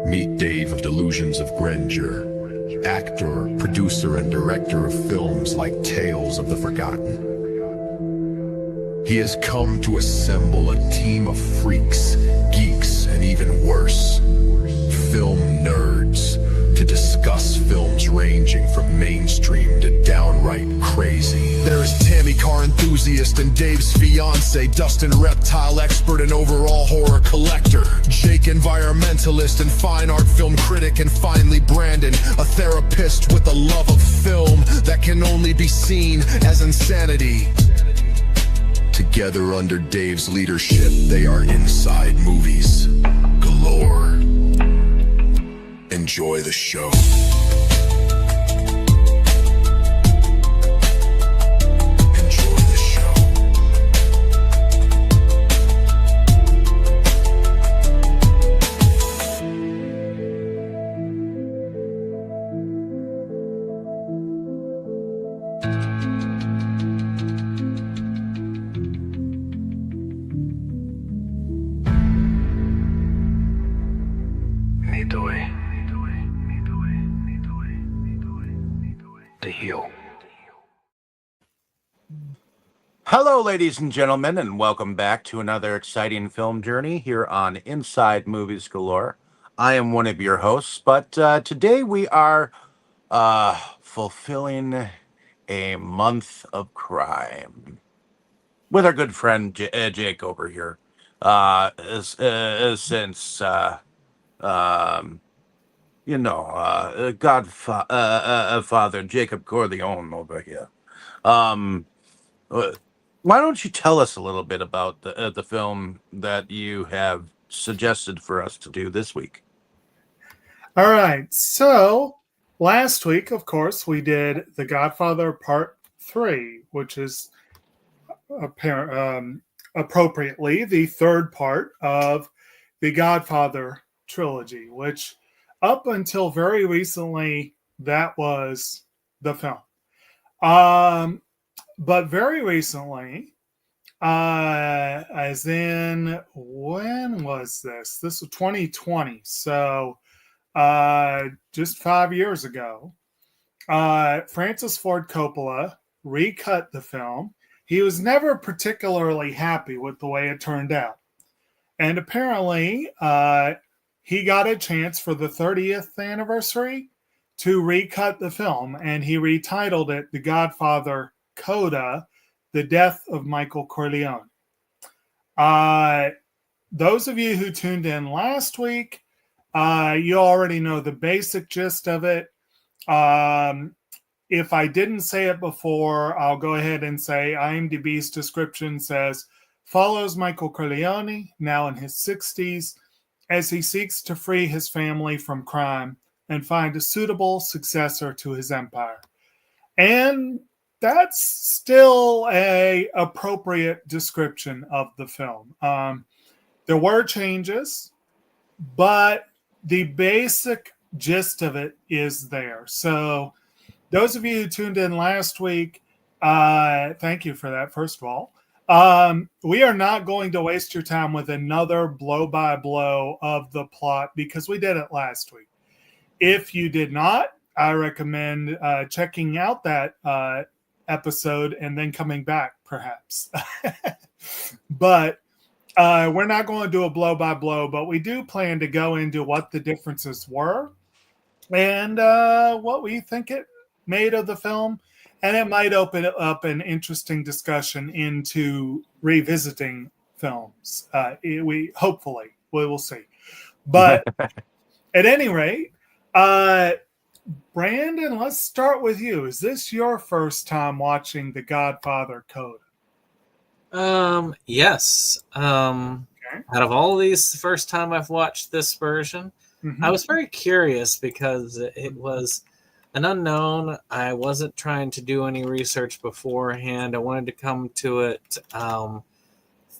Meet Dave of Delusions of Grandeur, actor, producer, and director of films like Tales of the Forgotten. He has come to assemble a team of freaks, geeks, and even worse, film nerds, to discuss films ranging from mainstream to downright crazy. There is Tammy, car enthusiast, and Dave's fiance, Dustin, reptile expert and overall horror collector, Jake, environmentalist and fine art film critic, and finally Brandon, a therapist with a love of film that can only be seen as insanity. Together under Dave's leadership, they are Inside Movies Galore. Enjoy the show. Enjoy the show. Hello, ladies and gentlemen, and welcome back to another exciting film journey here on Inside Movies Galore. I am one of your hosts, but today we are fulfilling a month of crime with our good friend Jake over here. Since Godfather Jacob Corleone over here. Why don't you tell us a little bit about the film that you have suggested for us to do this week? All right. So last week, of course, we did The Godfather Part 3, which is appropriately the third part of the Godfather trilogy, which up until very recently, that was the film. But very recently, as in, when was this? This was 2020. So just 5 years ago, Francis Ford Coppola recut the film. He was never particularly happy with the way it turned out. And apparently, he got a chance for the 30th anniversary to recut the film, and he retitled it The Godfather Coda, The Death of Michael Corleone. Those of you who tuned in last week, you already know the basic gist of it. If I didn't say it before, I'll go ahead and say IMDb's description says, follows Michael Corleone, now in his 60s, as he seeks to free his family from crime and find a suitable successor to his empire. And that's still an appropriate description of the film. There were changes, but the basic gist of it is there. So those of you who tuned in last week, thank you for that, first of all. We are not going to waste your time with another blow-by-blow of the plot because we did it last week. If you did not, I recommend checking out that episode and then coming back, perhaps. But we're not going to do a blow-by-blow, but we do plan to go into what the differences were and what we think it made of the film. And it might open up an interesting discussion into revisiting films. We will see. But at any rate, Brandon, let's start with you. Is this your first time watching The Godfather Coda? Yes. Okay. Out of all these, the first time I've watched this version, I was very curious because it was an unknown. I wasn't trying to do any research beforehand. I wanted to come to it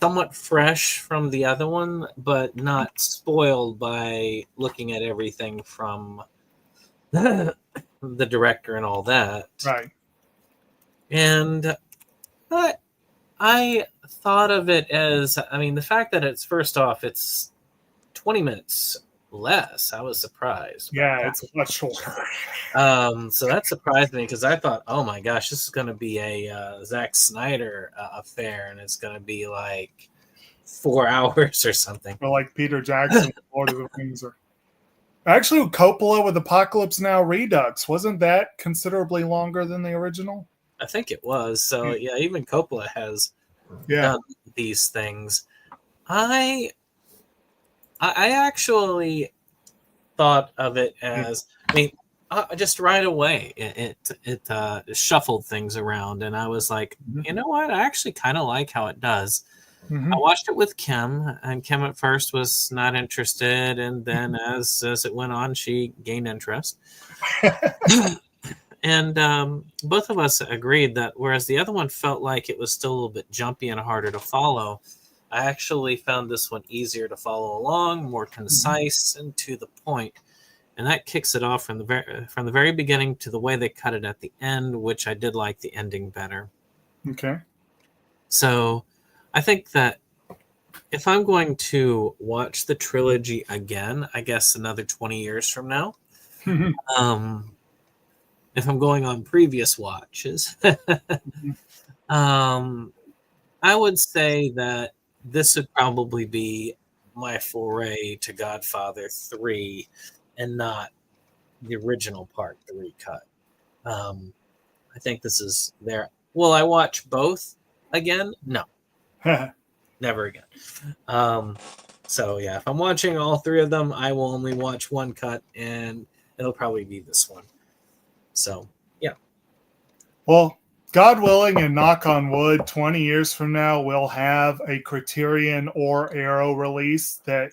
somewhat fresh from the other one, but not spoiled by looking at everything from the director and all that. Right. And I thought of it as, the fact that it's 20 minutes less. I was surprised. Yeah, it's much shorter. So that surprised me because I thought, oh my gosh, this is going to be a Zack Snyder affair, and it's going to be like 4 hours or something. Or like Peter Jackson, Lord of the Rings. Or actually, Coppola with Apocalypse Now Redux, wasn't that considerably longer than the original? I think it was. So yeah, even Coppola has done these things. I actually thought of it as, I mean, just right away it shuffled things around, and I was like, you know what? I actually kind of like how it does. I watched it with Kim, and Kim at first was not interested, and then as it went on, she gained interest. And both of us agreed that whereas the other one felt like it was still a little bit jumpy and harder to follow, I actually found this one easier to follow along, more concise and to the point. And that kicks it off from the very beginning to the way they cut it at the end, which I did like the ending better. Okay. So I think that if I'm going to watch the trilogy again, I guess another 20 years from now, if I'm going on previous watches, I would say that this would probably be my foray to Godfather 3 and not the original Part 3 cut. I think this is there. Will I watch both again? No. Never again. So yeah, if I'm watching all three of them, I will only watch one cut, and it'll probably be this one. So yeah. Well, God willing, and knock on wood, 20 years from now, we'll have a Criterion or Arrow release that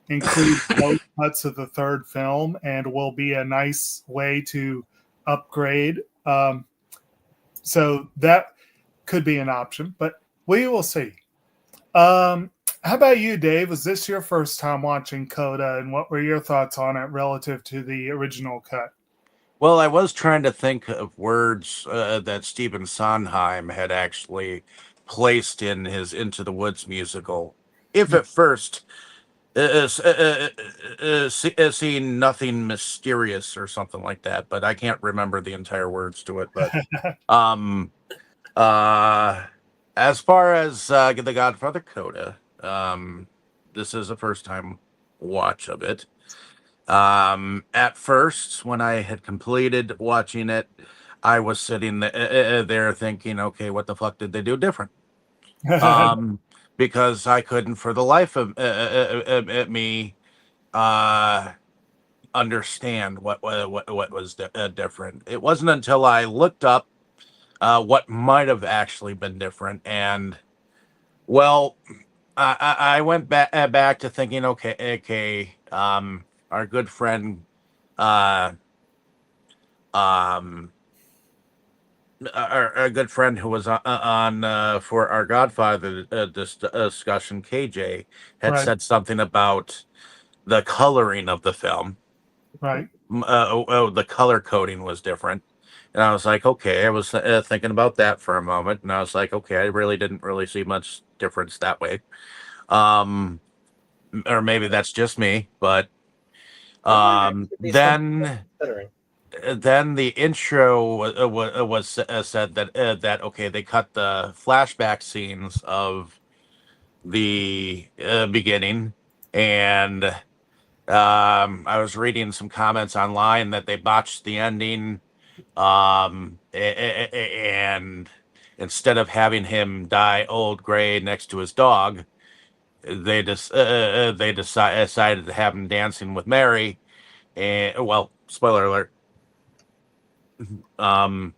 includes both cuts of the third film, and will be a nice way to upgrade. So that could be an option, but we will see. How about you, Dave? Was this your first time watching Coda, and what were your thoughts on it relative to the original cut? Well, I was trying to think of words that Stephen Sondheim had actually placed in his Into the Woods musical. If at first seeing nothing mysterious or something like that, but I can't remember the entire words to it. But as far as the Godfather Coda, this is a first time watch of it. At first, when I had completed watching it, I was sitting there thinking, okay, what the fuck did they do different? Because I couldn't for the life of me understand what was different. It wasn't until I looked up what might have actually been different, and well, I went back to thinking, okay, our good friend, our good friend who was on for our Godfather discussion, KJ, had said something about the coloring of the film. Right. The color coding was different. And I was like, okay, I was thinking about that for a moment. And I was like, okay, I really didn't really see much difference that way. Or maybe that's just me, but then the intro was said that okay, they cut the flashback scenes of the beginning, and I was reading some comments online that they botched the ending, and instead of having him die old gray next to his dog, they decided to have him dancing with Mary, and well, spoiler alert, and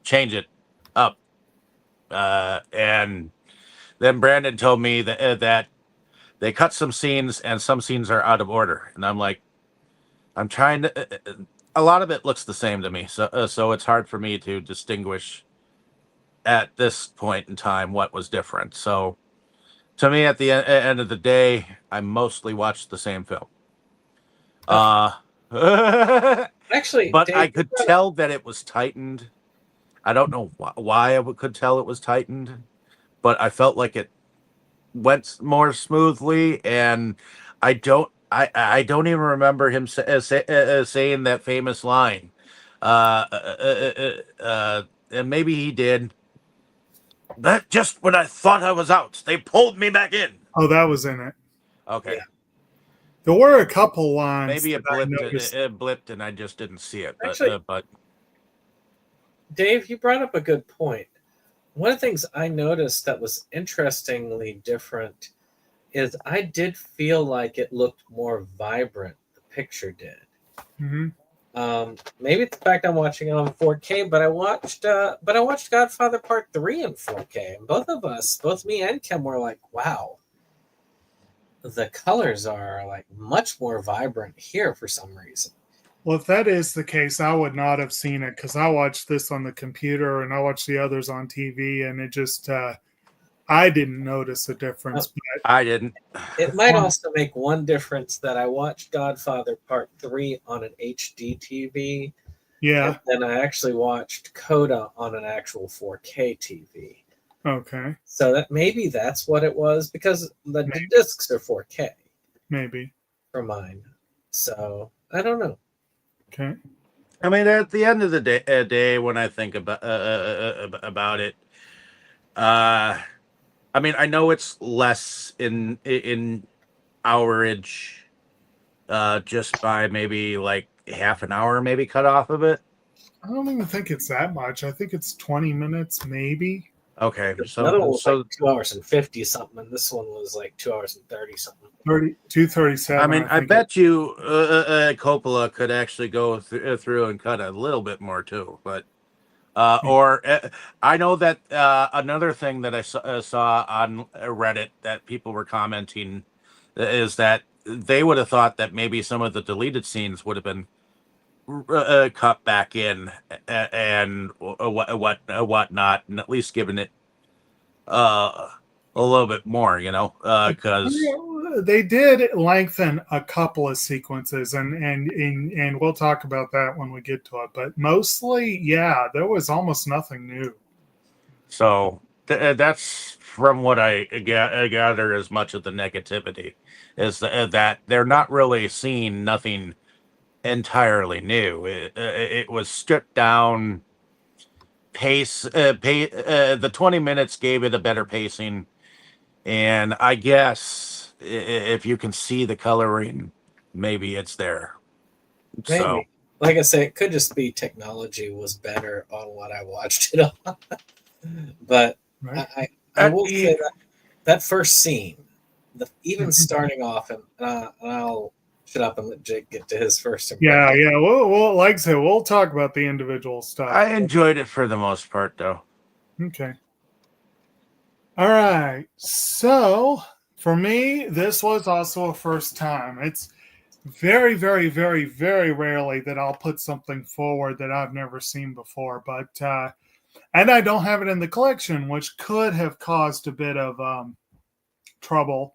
change it up, and then Brandon told me that they cut some scenes and some scenes are out of order, and I'm like, I'm trying to. A lot of it looks the same to me, so it's hard for me to distinguish at this point in time what was different. So, to me, at the end of the day, I mostly watched the same film. Actually, but Dave, I could tell that it was tightened. I don't know why I could tell it was tightened, but I felt like it went more smoothly, and I I don't even remember him saying that famous line. And maybe he did. That just when I thought I was out, they pulled me back in. Oh, that was in it. Okay. Yeah. There were a couple lines. Maybe it that I blipped. noticed. It blipped, and I just didn't see it. But, Actually- but Dave, you brought up a good point. One of the things I noticed that was interestingly different is I did feel like it looked more vibrant. The picture did. Mm-hmm. Maybe it's the fact I'm watching it on 4K, but I watched Godfather Part 3 in 4K, and both me and Kim were like, "Wow, the colors are like much more vibrant here for some reason." Well, if that is the case, I would not have seen it because I watched this on the computer and I watched the others on TV, and it just I didn't notice a difference. But I didn't. It might also make one difference that I watched Godfather Part 3 on an HD TV. yeah, And then I actually watched Coda on an actual 4K TV. okay, So that maybe that's what it was, because the Maybe. discs are 4K maybe. for mine. So I don't know. Okay. I mean, at the end of the day, when I think about it, I mean, I know it's less in hourage, just by maybe like half an hour, maybe cut off of it. I don't even think it's that much. I think it's 20 minutes, maybe. Okay, Another one so was like 2 hours and 50 something, and this one was like 2 hours and 30 something. 237. I mean, I think bet you Coppola could actually go through and cut a little bit more too, but I know that another thing that I saw on Reddit that people were commenting is that they would have thought that maybe some of the deleted scenes would have been cut back in and whatnot, and at least given it a little bit more, because they did lengthen a couple of sequences, and we'll talk about that when we get to it. But mostly, yeah, there was almost nothing new. so that's from what I gather as much of the negativity is that they're not really seeing nothing entirely new. It was stripped down pace. The 20 minutes gave it a better pacing, and I guess if you can see the coloring, maybe it's there. Maybe. So, Like I say, it could just be technology was better on what I watched it on. But Right? I will say that first scene, even starting off, and I'll shut up and let Jake get to his first impression. Yeah. We'll like I said, we'll talk about the individual stuff. I enjoyed it for the most part, though. Okay. All right. So for me, this was also a first time. It's very, very, very, very rarely that I'll put something forward that I've never seen before. But and I don't have it in the collection, which could have caused a bit of trouble.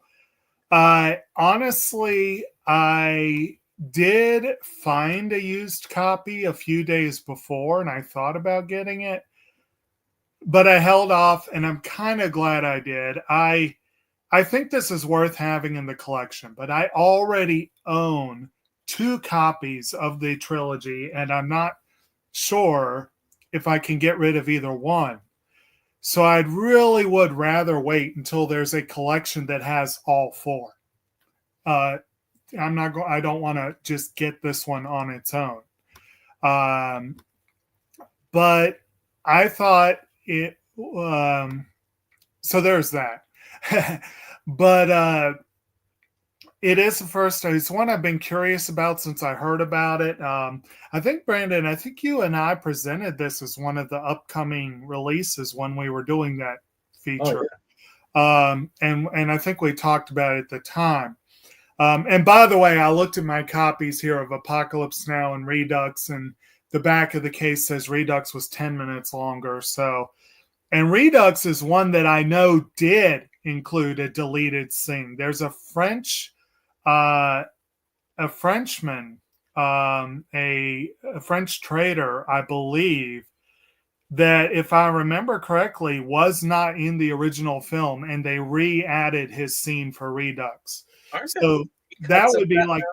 Honestly, I did find a used copy a few days before, and I thought about getting it, but I held off, and I'm kind of glad I did. I think this is worth having in the collection, but I already own 2 copies of the trilogy, and I'm not sure if I can get rid of either one. So I really would rather wait until there's a collection that has all 4. I don't want to just get this one on its own. But I thought it. So there's that. But it is the first. It's one I've been curious about since I heard about it. I think, Brandon, I think you and I presented this as one of the upcoming releases when we were doing that feature. Oh, yeah. And I think we talked about it at the time. And by the way, I looked at my copies here of Apocalypse Now and Redux, and the back of the case says Redux was 10 minutes longer. So, and Redux is one that I know did include a deleted scene. There's a Frenchman, a French trader, I believe, that, if I remember correctly, was not in the original film, and they re-added his scene for Redux. Aren't So, that would be like,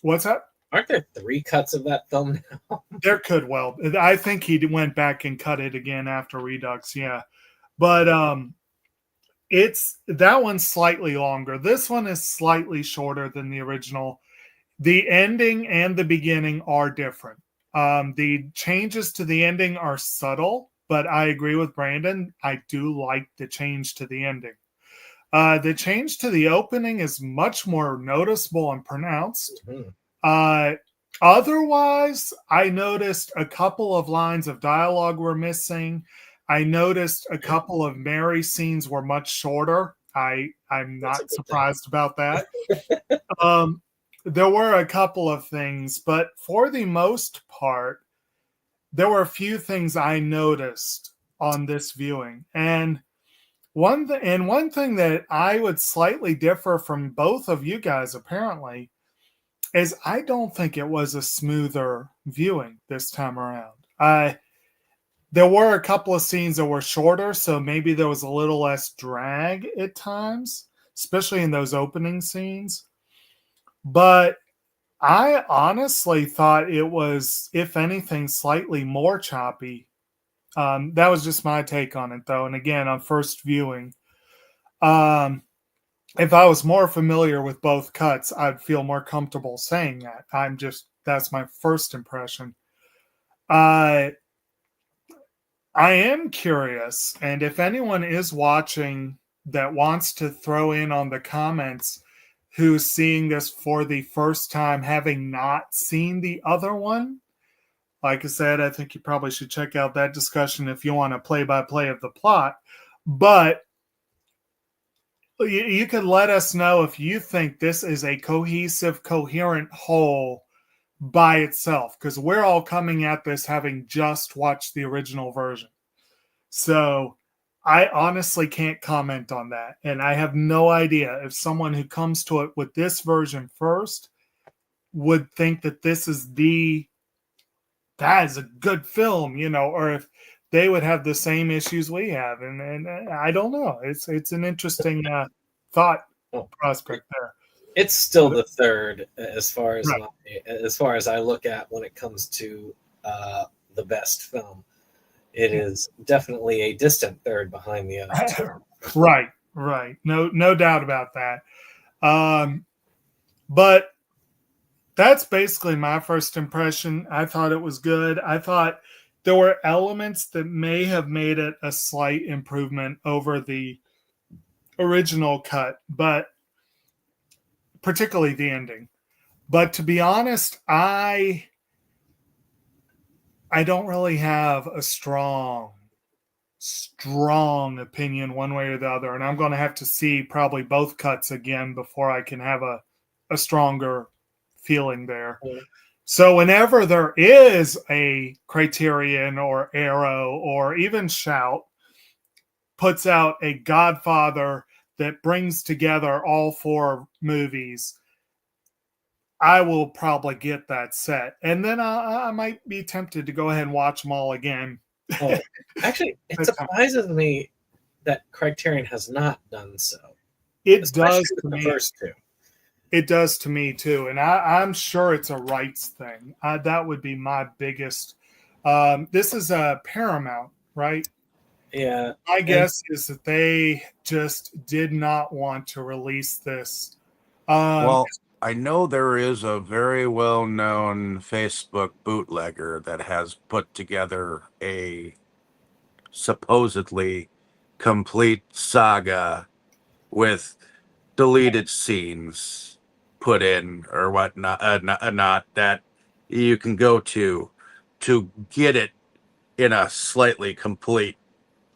what's that? Aren't there 3 cuts of that film now? There could well. I think he went back and cut it again after Redux. Yeah, but it's that one's slightly longer. This one is slightly shorter than the original. The ending and the beginning are different. The changes to the ending are subtle, but I agree with Brandon. I do like the change to the ending. The change to the opening is much more noticeable and pronounced. Otherwise, I noticed a couple of lines of dialogue were missing. I noticed a couple of Mary scenes were much shorter. I'm not surprised about that. There were a couple of things, but for the most part, there were a few things I noticed on this viewing. And one thing that I would slightly differ from both of you guys, apparently, is I don't think it was a smoother viewing this time around. There were a couple of scenes that were shorter, so maybe there was a little less drag at times, especially in those opening scenes. But I honestly thought it was, if anything, slightly more choppy. That was just my take on it, though. And again, on first viewing, if I was more familiar with both cuts, I'd feel more comfortable saying that. That's my first impression. I am curious, and if anyone is watching that wants to throw in on the comments who's seeing this for the first time, having not seen the other one, like I said, I think you probably should check out that discussion if you want a play-by-play of the plot. But you could let us know if you think this is a cohesive, coherent whole by itself, because we're all coming at this having just watched the original version. So I honestly can't comment on that. And I have no idea if someone who comes to it with this version first would think that this is that is a good film, or if they would have the same issues we have. And I don't know. It's an interesting thought prospect there. It's still the third as far as I look at when it comes to the best film. It is definitely a distant third behind the other two. Right. No doubt about that. But that's basically my first impression. I thought it was good. I thought there were elements that may have made it a slight improvement over the original cut, but particularly the ending. But to be honest, I don't really have a strong opinion one way or the other. And I'm going to have to see probably both cuts again before I can have a stronger feeling there. So whenever there is a Criterion or Arrow or even Shout puts out a Godfather that brings together all 4 movies, I will probably get that set. And then I might be tempted to go ahead and watch them all again. Actually, it surprises me that Criterion has not done so. It does to the me. First two. It does to me too, and I'm sure it's a rights thing. That would be my biggest. This is a Paramount, right? Yeah. My guess is that they just did not want to release this. Well, I know there is a very well-known Facebook bootlegger that has put together a supposedly complete saga with deleted scenes put in or whatnot, not that you can go to get it in a slightly complete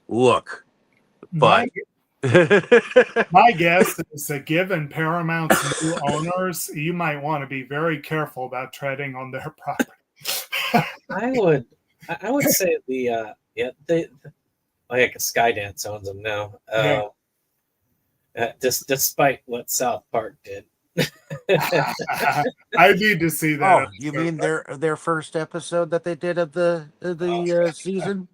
look. But my guess is that given Paramount's new owners, you might want to be very careful about treading on their property. I would say they Skydance owns them now. Despite what South Park did. I need to see that. Oh, you mean their first episode that they did of the season?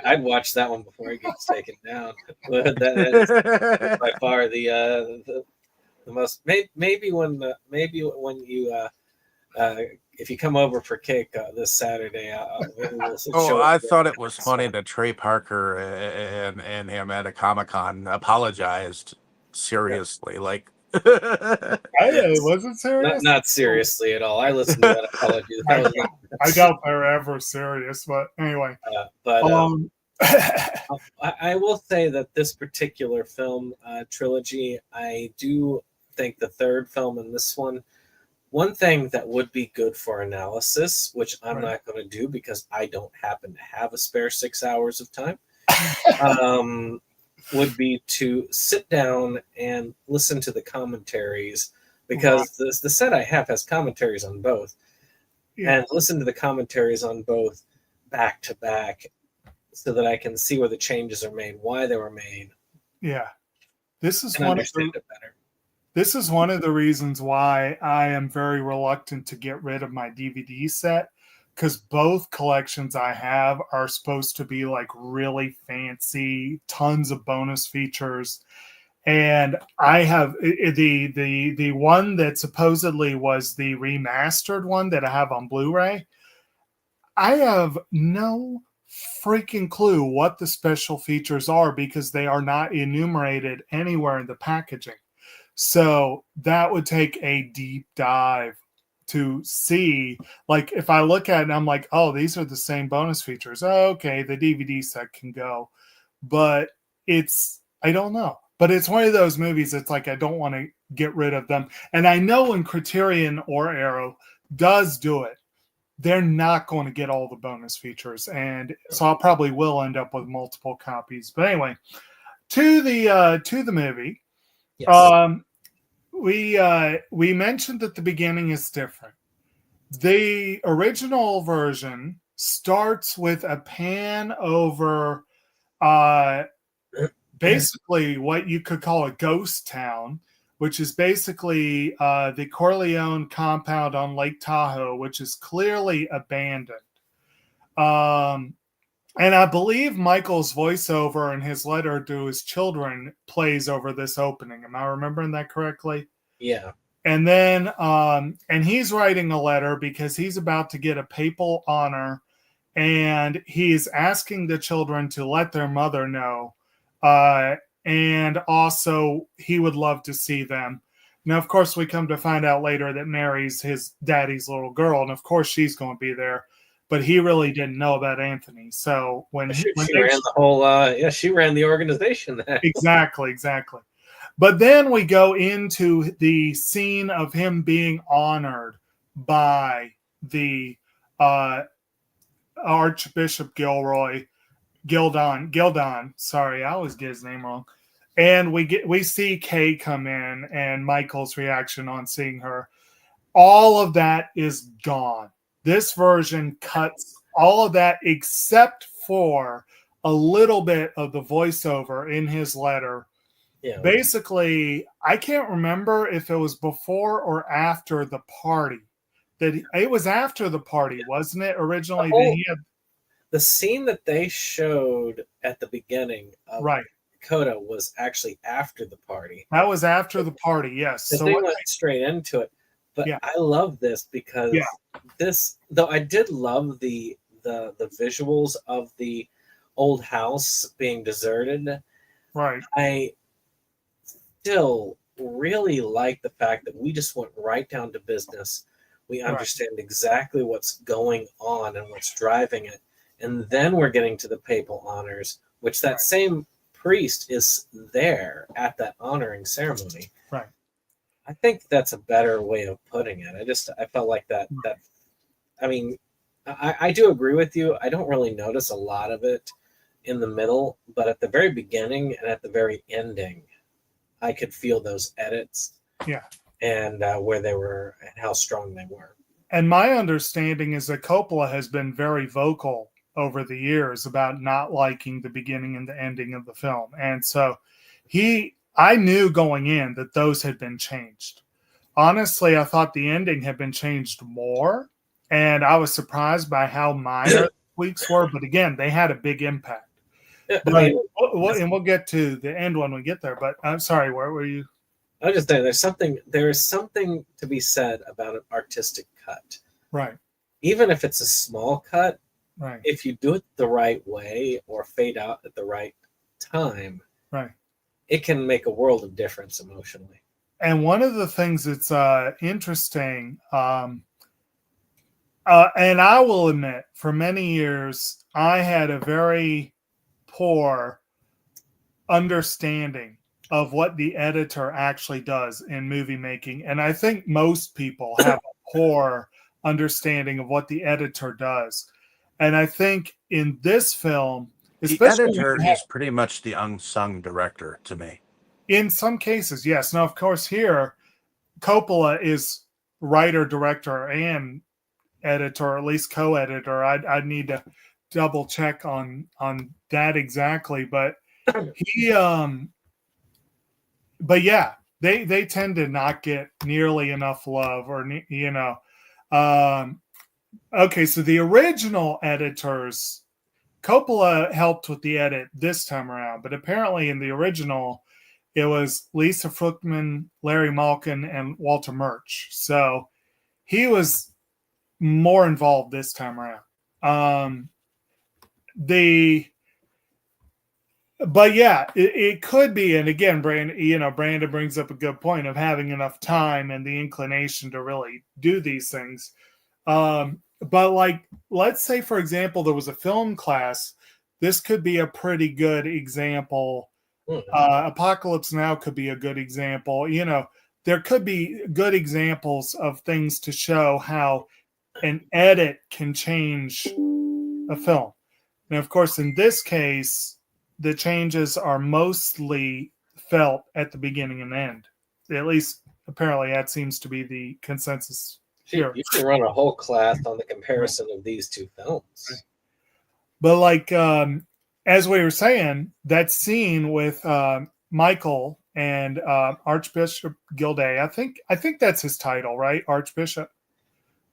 I'd watch that one before it gets taken down. That is by far the the most. Maybe when you if you come over for cake this Saturday, maybe we'll Oh, show I it. thought it was funny that Trey Parker and him at a Comic-Con apologized seriously. Like, Was it serious? Not seriously at all. I listened to that apology. I doubt they're ever serious, but anyway. I will say that this particular film trilogy, I do think the third film and this one thing that would be good for analysis, which I'm not going to do because I don't happen to have a spare 6 hours of time, would be to sit down and listen to the commentaries, because the set I have has commentaries on both, and listen to the commentaries on both back to back so that I can see where the changes are made, why they were made. Yeah. This is understand it better. This is one of the reasons why I am very reluctant to get rid of my DVD set, because both collections I have are supposed to be like really fancy, tons of bonus features. And I have the one that supposedly was the remastered one that I have on Blu-ray. I have no freaking clue what the special features are because they are not enumerated anywhere in the packaging. So that would take a deep dive to see. Like if I look at it and I'm like, oh, these are the same bonus features. Oh, okay, the DVD set can go. But I don't know. But it's one of those movies, it's like I don't want to get rid of them. And I know when Criterion or Arrow does do it, they're not going to get all the bonus features. And so I probably will end up with multiple copies. But anyway, to the movie. Yes. We mentioned that the beginning is different. The original version starts with a pan over basically what you could call a ghost town, which is basically the Corleone compound on Lake Tahoe, which is clearly abandoned. And I believe Michael's voiceover in his letter to his children plays over this opening. Am I remembering that correctly? Yeah. And then, and he's writing a letter because he's about to get a papal honor, and he's asking the children to let their mother know. And also, he would love to see them. Now, of course, we come to find out later that Mary's his daddy's little girl, and of course, she's going to be there. But he really didn't know about Anthony. So when she ran the whole, she ran the organization there. Exactly. But then we go into the scene of him being honored by the Archbishop Gildon. Sorry, I always get his name wrong. And we see Kay come in and Michael's reaction on seeing her. All of that is gone. This version cuts all of that except for a little bit of the voiceover in his letter. Yeah. Basically, I can't remember if it was before or after the party. It was after the party, wasn't it? Originally, the scene that they showed at the beginning of Coda was actually after the party. That was after the party, yes. So they went straight into it. But I love this because this, though I did love the visuals of the old house being deserted. Right. I still really like the fact that we just went right down to business. We understand exactly what's going on and what's driving it. And then we're getting to the papal honors, which that same priest is there at that honoring ceremony. Right. I think that's a better way of putting it. I felt like that. I mean, I do agree with you. I don't really notice a lot of it in the middle, but at the very beginning and at the very ending, I could feel those edits. Yeah. And where they were and how strong they were. And my understanding is that Coppola has been very vocal over the years about not liking the beginning and the ending of the film. And so I knew going in that those had been changed. Honestly, I thought the ending had been changed more, and I was surprised by how minor tweaks were. But again, they had a big impact. And we'll get to the end when we get there. But I'm sorry, where were you? I was just saying, there is something to be said about an artistic cut. Right. Even if it's a small cut, Right. if you do it the right way or fade out at the right time, right, it can make a world of difference emotionally. And one of the things that's interesting, and I will admit, for many years, I had a very poor understanding of what the editor actually does in movie making. And I think most people have a poor understanding of what the editor does. And I think in this film, the editor is pretty much the unsung director to me. In some cases, yes. Now, of course, here, Coppola is writer, director, and editor, or at least co-editor. I'd need to double check on that exactly, but he but yeah, they tend to not get nearly enough love, or okay, so the original editors, Coppola helped with the edit this time around, but apparently in the original it was Lisa Fruchtman, Larry Malkin, and Walter Murch. So he was more involved this time around. But yeah, it could be, and again, Brandon brings up a good point of having enough time and the inclination to really do these things. But like, let's say, for example, there was a film class. This could be a pretty good example. Apocalypse Now could be a good example. There could be good examples of things to show how an edit can change a film. And of course, in this case, the changes are mostly felt at the beginning and end. At least, apparently, that seems to be the consensus here. You can run a whole class on the comparison of these two films. But like, as we were saying, that scene with Michael and Archbishop Gilday, I think that's his title, right? Archbishop,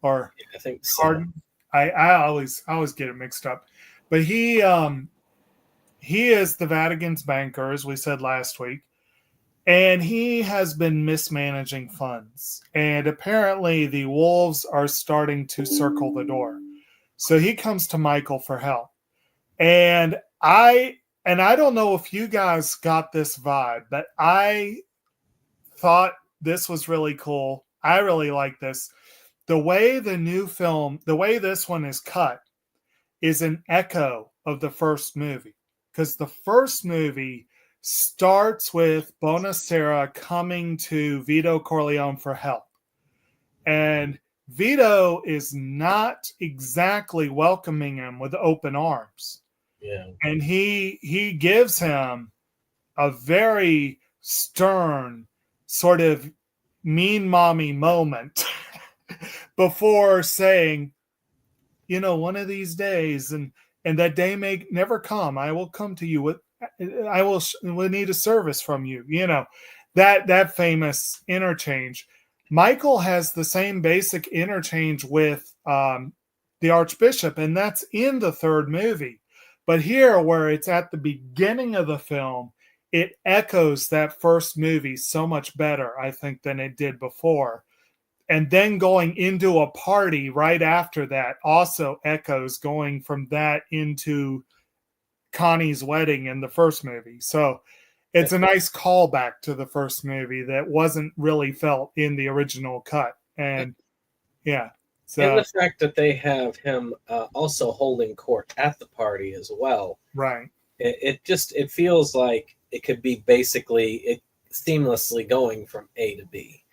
or I think so. Cardinal. I always get it mixed up. But he is the Vatican's banker, as we said last week, and he has been mismanaging funds. And apparently, the wolves are starting to circle the door. So he comes to Michael for help. And I don't know if you guys got this vibe, but I thought this was really cool. I really like this. The way this one is cut is an echo of the first movie, because the first movie starts with Bonacera coming to Vito Corleone for help. And Vito is not exactly welcoming him with open arms. Yeah. And he gives him a very stern, sort of mean mommy moment before saying, one of these days, and that day may never come, I will come to you I will need a service from you. That famous interchange. Michael has the same basic interchange with the Archbishop, and that's in the third movie. But here, where it's at the beginning of the film, it echoes that first movie so much better, I think, than it did before. And then going into a party right after that also echoes going from that into Connie's wedding in the first movie. So it's a nice callback to the first movie that wasn't really felt in the original cut. And yeah. So, and the fact that they have him also holding court at the party as well. Right. It feels like it could be basically seamlessly going from A to B.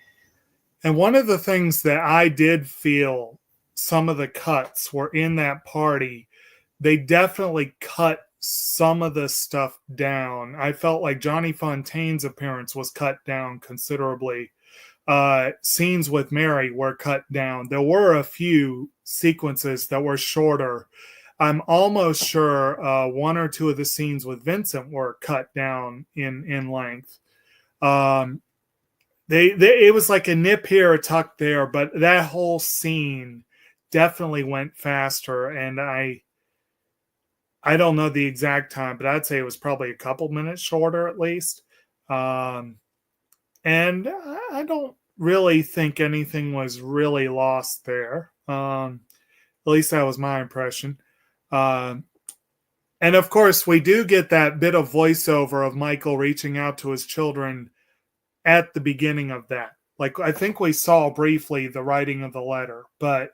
And one of the things that I did feel some of the cuts were in that party, they definitely cut some of the stuff down. I felt like Johnny Fontaine's appearance was cut down considerably. Scenes with Mary were cut down. There were a few sequences that were shorter. I'm almost sure one or two of the scenes with Vincent were cut down in length. It was like a nip here, a tuck there, but that whole scene definitely went faster. And I don't know the exact time, but I'd say it was probably a couple minutes shorter at least. And And I don't really think anything was really lost there. At least that was my impression. And of course, we do get that bit of voiceover of Michael reaching out to his children at the beginning of that. Like, I think we saw briefly the writing of the letter, but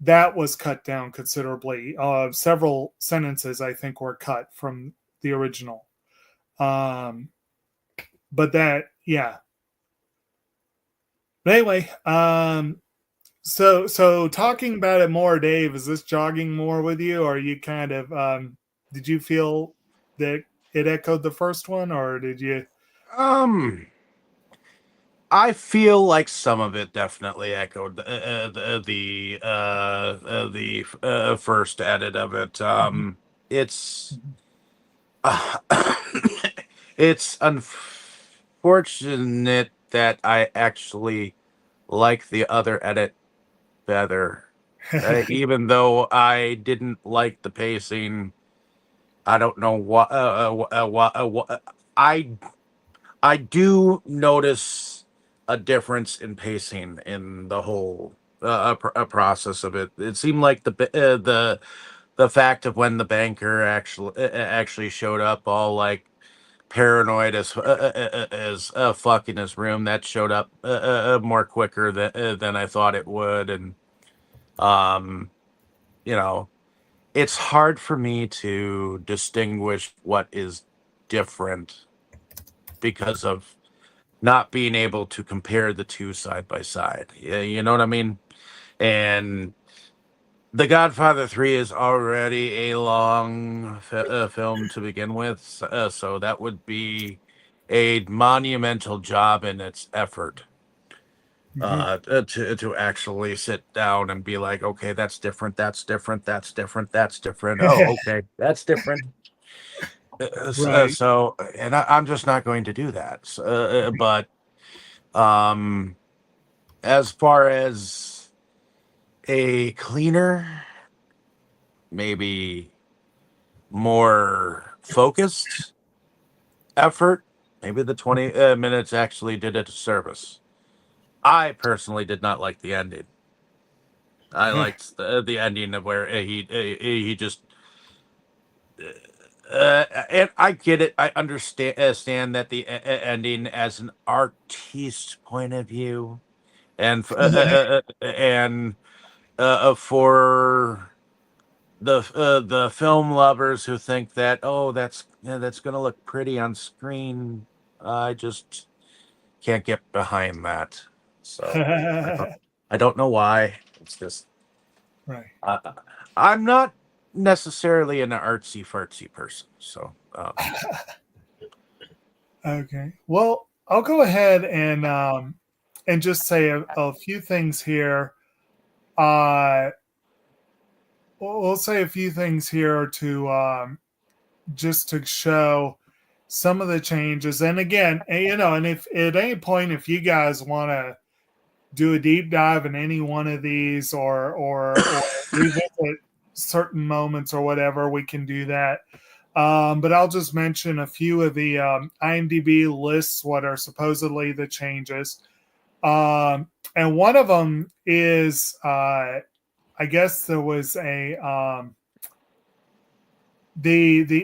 that was cut down considerably. Several sentences, I think, were cut from the original. But that, yeah. But anyway, so talking about it more, Dave, is this jogging more with you, or you kind of did you feel that it echoed the first one, or did you? I feel like some of it definitely echoed the first edit of it. It's it's unfortunate that I actually like the other edit better, even though I didn't like the pacing. I don't know what. I do notice a difference in pacing in the whole process of it. It seemed like the fact of when the banker actually showed up, all like paranoid as fuck in his room, that showed up more quicker than I thought it would, and um, you know, it's hard for me to distinguish what is different because of not being able to compare the two side by side. Yeah, you know what I mean? And The Godfather 3 is already a long film to begin with, so that would be a monumental job in its effort to actually sit down and be like, okay, that's different, that's different, that's different, that's different. Oh, okay, that's different. Right. So, and I'm just not going to do that. But as far as a cleaner, maybe more focused effort, maybe the 20 minutes actually did it a service. I personally did not like the ending. I liked the ending of where he just and I get it. I understand that the ending as an artiste point of view, and for the film lovers who think that, oh, that's gonna look pretty on screen, I just can't get behind that. So I don't know why. It's just Right. I'm not necessarily an artsy fartsy person. So Okay. Well, I'll go ahead and just say a few things here. We'll say a few things here to just to show some of the changes. And again, and if at any point if you guys want to do a deep dive in any one of these or revisit certain moments or whatever, we can do that. But I'll just mention a few of the IMDb lists what are supposedly the changes. And one of them is I guess there was the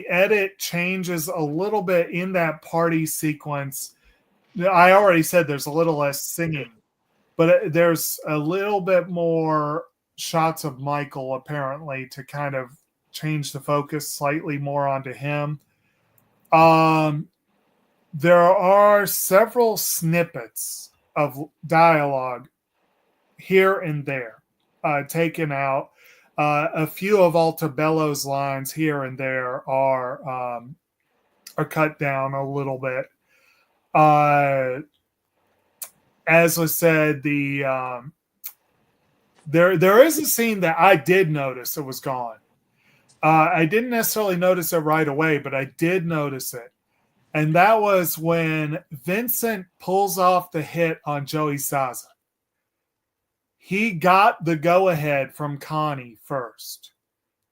edit changes a little bit in that party sequence. I already said there's a little less singing, but there's a little bit more shots of Michael apparently to kind of change the focus slightly more onto him. There are several snippets of dialogue here and there taken out. A few of Altabello's lines here and there are cut down a little bit. As was said, there is a scene that I did notice it was gone. I didn't necessarily notice it right away, but I did notice it. And that was when Vincent pulls off the hit on Joey Saza. He got the go-ahead from Connie first.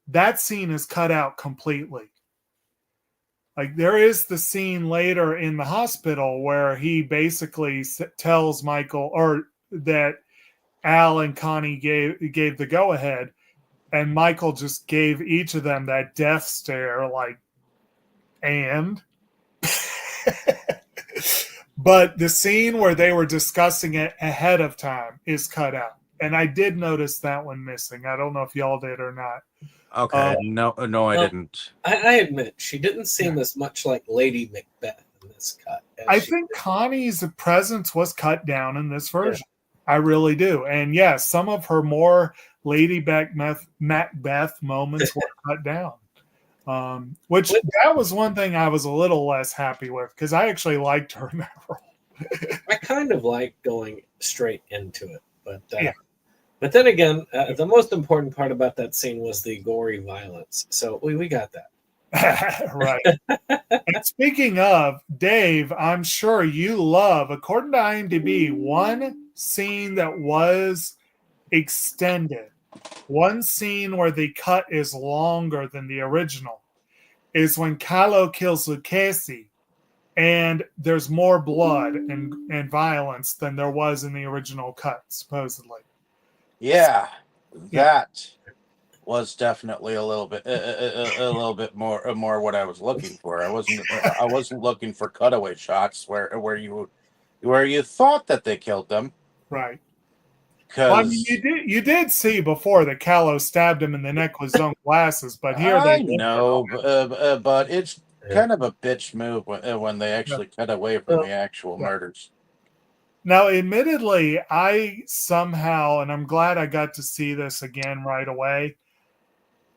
That scene is cut out completely. Like there is the scene later in the hospital where he basically tells Michael or that Al and Connie gave the go ahead, and Michael just gave each of them that death stare, like, and. But the scene where they were discussing it ahead of time is cut out, and I did notice that one missing. I don't know if y'all did or not. Okay, no, I didn't. I admit she didn't seem as much like Lady Macbeth in this cut. I think Connie's presence was cut down in this version. Yeah. I really do. And yes, some of her more Lady Macbeth moments were cut down. Which that was one thing I was a little less happy with because I actually liked her in that role. I kind of like going straight into it, but but then again, the most important part about that scene was the gory violence. So we got that. Right. And speaking of, Dave, I'm sure you love, according to IMDb, one scene that was extended. One scene where the cut is longer than the original is when Kylo kills Lucchese, and there's more blood and violence than there was in the original cut, supposedly. Yeah, that was definitely a little bit more what I was looking for. I wasn't looking for cutaway shots where you thought that they killed them, right? Well, I mean, you did see before that Kylo stabbed him in the neck with his own glasses, but here I know, but it's kind of a bitch move when they actually cut away from the actual murders. Now, admittedly, I somehow, and I'm glad I got to see this again right away,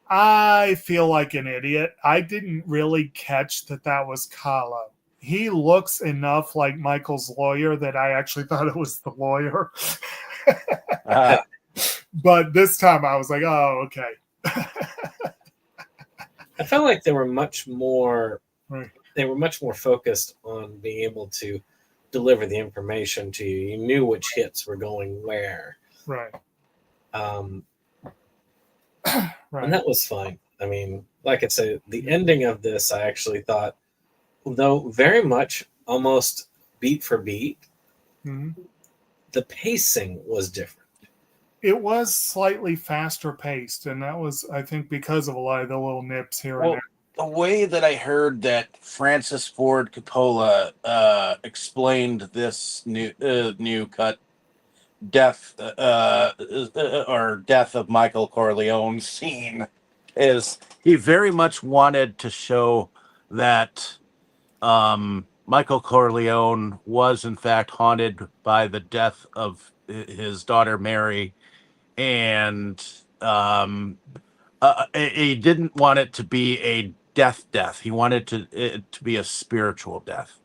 I feel like an idiot. I didn't really catch that was Kylo. He looks enough like Michael's lawyer that I actually thought it was the lawyer. But this time I was like, oh, okay. I felt like they were much more focused on being able to deliver the information to you. You knew which hits were going where. Right. Right. And that was fine. I mean, like I said, the ending of this, I actually thought, though very much almost beat for beat, the pacing was different. It was slightly faster paced, and that was, I think, because of a lot of the little nips here and there. The way that I heard that Francis Ford Coppola explained this new cut death of Michael Corleone scene is he very much wanted to show that Michael Corleone was in fact haunted by the death of his daughter Mary, and he didn't want it to be a death. He wanted it to be a spiritual death.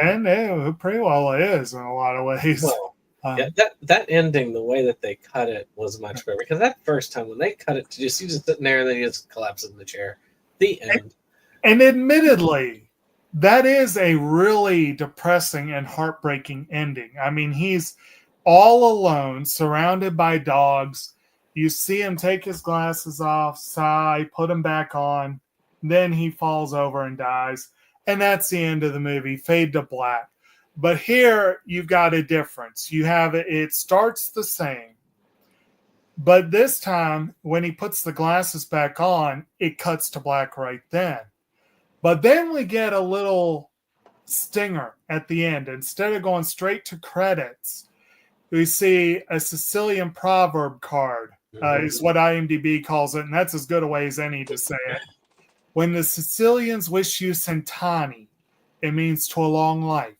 And it pretty well is in a lot of ways. Well, that ending, the way that they cut it was much better. Because that first time when they cut it to you just sitting there and then he just collapses in the chair. The end. And admittedly, that is a really depressing and heartbreaking ending. I mean, he's all alone, surrounded by dogs. You see him take his glasses off, sigh, put them back on. Then he falls over and dies. And that's the end of the movie. Fade to black. But here you've got a difference. You have it starts the same. But this time, when he puts the glasses back on, it cuts to black right then. But then we get a little stinger at the end. Instead of going straight to credits, we see a Sicilian proverb card, is what IMDb calls it, and that's as good a way as any to say it. When the Sicilians wish you cent'anni, it means to a long life,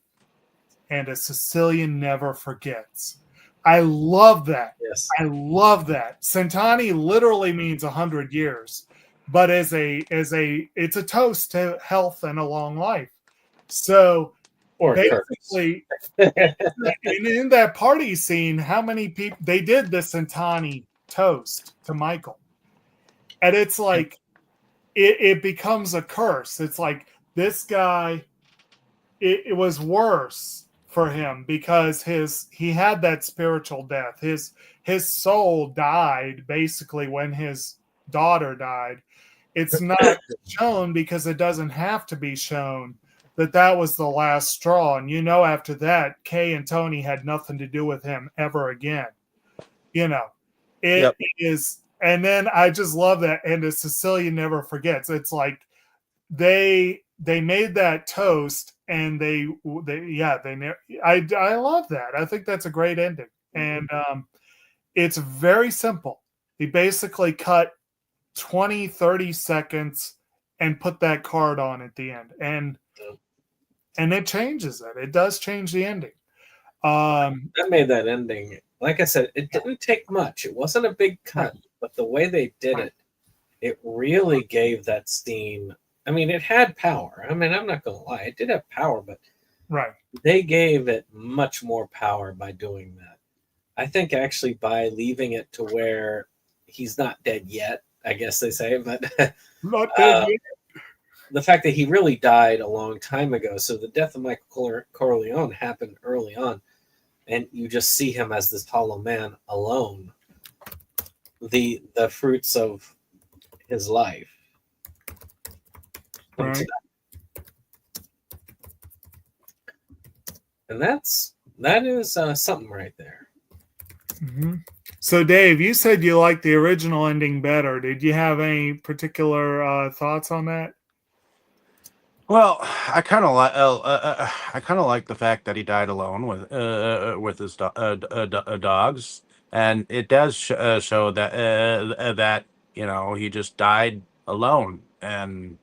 and a Sicilian never forgets. I love that. Yes. I love that. Cent'anni literally means 100 years, but it's a toast to health and a long life. So basically, in that party scene, how many people they did the Cent'anni toast to Michael, and it's like it becomes a curse. It's like this guy, it was worse for him because he had that spiritual death. His soul died basically when his daughter died. it's not shown because it doesn't have to be shown that was the last straw. And after that, Kay and Tony had nothing to do with him ever again. It is. And then I just love that. And as Cecilia never forgets, it's like they made that toast, and I love that. I think that's a great ending. And it's very simple. He basically cut 20-30 seconds and put that card on at the end, and it changes it. It does change the ending. That made that ending, like I said, it didn't take much. It wasn't a big cut, but the way they did it, it really gave that scene. I mean, it had power. I mean, I'm not going to lie. It did have power, but they gave it much more power by doing that. I think actually by leaving it to where he's not dead yet, I guess they say, but not dead yet. The fact that he really died a long time ago. So the death of Michael Corleone happened early on, and you just see him as this hollow man alone. The fruits of his life. Right. And that is something right there. Mm-hmm. So, Dave, you said you liked the original ending better. Did you have any particular thoughts on that? Well, I kind of like the fact that he died alone with his dogs, and it does show that he just died alone, and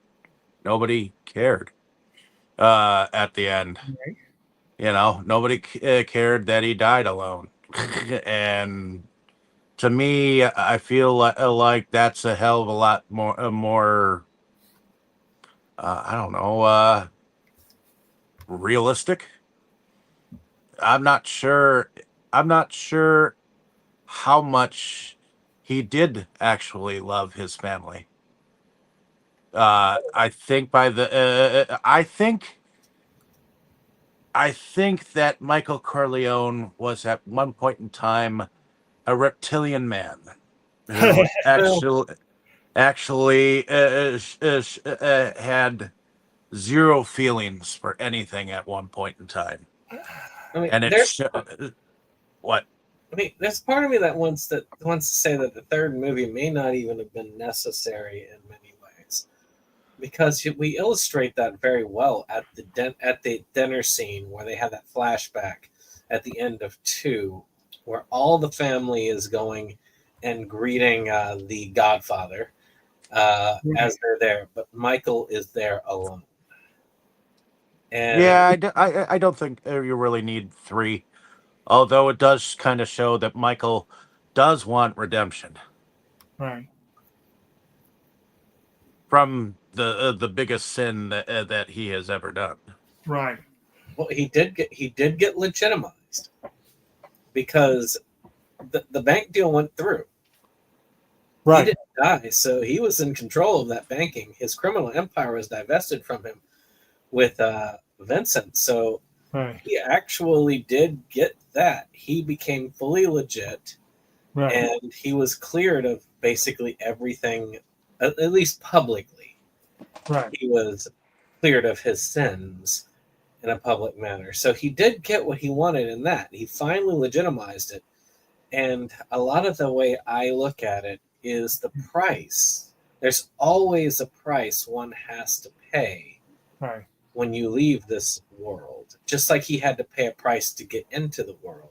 nobody cared at the end. Right. Nobody cared that he died alone, and to me, I feel like that's a hell of a lot more. I don't know, realistic. I'm not sure how much he did actually love his family. I think I think that Michael Corleone was at one point in time a reptilian man who actually had zero feelings for anything at one point in time. I mean, And what? I mean, there's part of me that wants to say that the third movie may not even have been necessary in many ways, because we illustrate that very well at the dinner scene where they have that flashback at the end of 2, where all the family is going and greeting the Godfather as they're there, but Michael is there alone. And yeah, I don't think you really need 3, although it does kind of show that Michael does want redemption, right, from the biggest sin that he has ever done. Right. Well, he did get legitimized because the bank deal went through. Right. He didn't die, so he was in control of that banking. His criminal empire was divested from him with Vincent. So he actually did get that. He became fully legit, and he was cleared of basically everything, at least publicly. Right. He was cleared of his sins in a public manner. So he did get what he wanted in that. He finally legitimized it. And a lot of the way I look at it is the price. There's always a price one has to pay when you leave this world. Just like he had to pay a price to get into the world,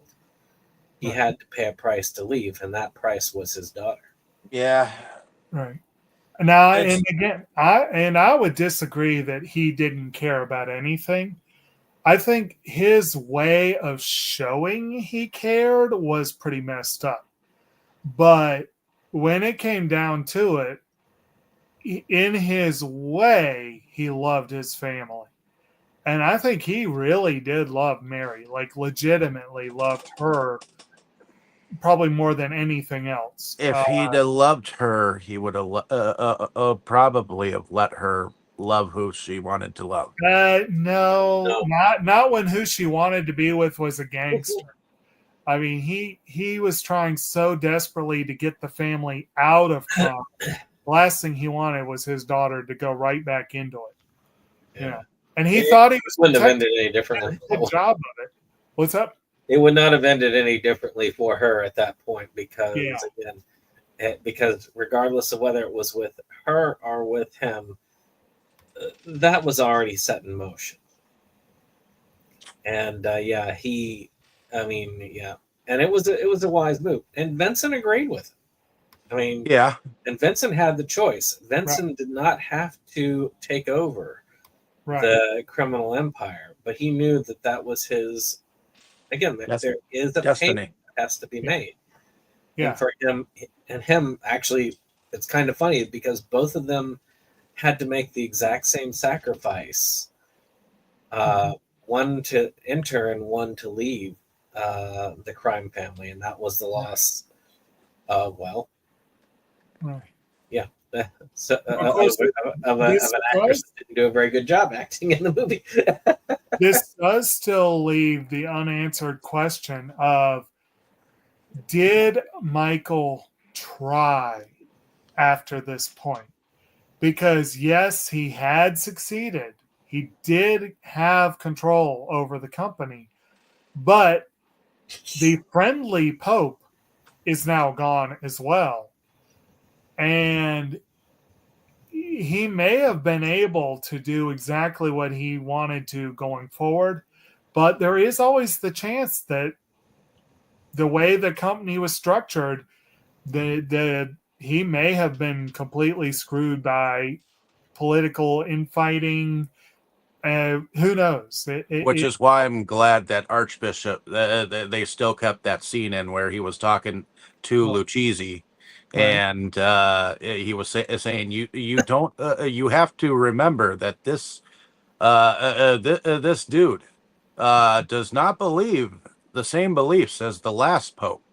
he had to pay a price to leave, and that price was his daughter. Yeah. Right. Now, and again, I would disagree that he didn't care about anything. I think his way of showing he cared was pretty messed up. But when it came down to it, in his way, he loved his family. And I think he really did love Mary, like legitimately loved her, probably more than anything else. If he'd have loved her, he would have probably have let her love who she wanted to love. No, not when who she wanted to be with was a gangster. I mean, he was trying so desperately to get the family out of crime The last thing he wanted was his daughter to go right back into it. Yeah. And he thought he wouldn't have ended any differently. did a good job of it. What's up? It would not have ended any differently for her at that point because because regardless of whether it was with her or with him, that was already set in motion. And and it was a wise move, and Vincent agreed with it. I mean, Yeah. And Vincent had the choice. Vincent did not have to take over the criminal empire, but he knew that was his. Again, there is a destiny payment that has to be made. Yeah. And for him, actually, it's kind of funny because both of them had to make the exact same sacrifice. One to enter and one to leave the crime family, and that was the loss of So, of an actress that didn't do a very good job acting in the movie. This does still leave the unanswered question of, did Michael try after this point? Because yes, he had succeeded. He did have control over the company, but the friendly Pope is now gone as well. And he may have been able to do exactly what he wanted to going forward, but there is always the chance that the way the company was structured, he may have been completely screwed by political infighting. Who knows? Which is why I'm glad that Archbishop, they still kept that scene in where he was talking to Lucchese. And he was saying, you don't, you have to remember that this dude does not believe the same beliefs as the last Pope.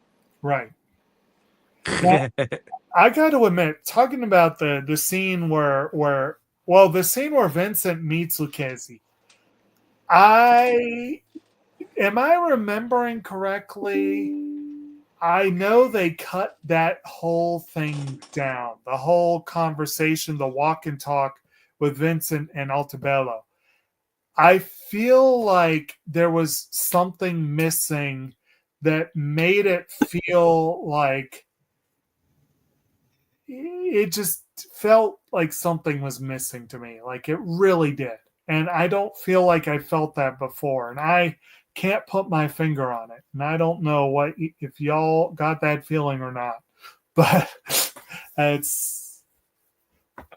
Right. Now, I got to admit, talking about the scene where the scene where Vincent meets Lucchese, am I remembering correctly? I know they cut that whole thing down, the whole conversation, the walk and talk with Vincent and Altabello. I feel like there was something missing that made it feel like it just felt like something was missing to me. Like it really did. And I don't feel like I felt that before. And I can't put my finger on it, and I don't know if y'all got that feeling or not, but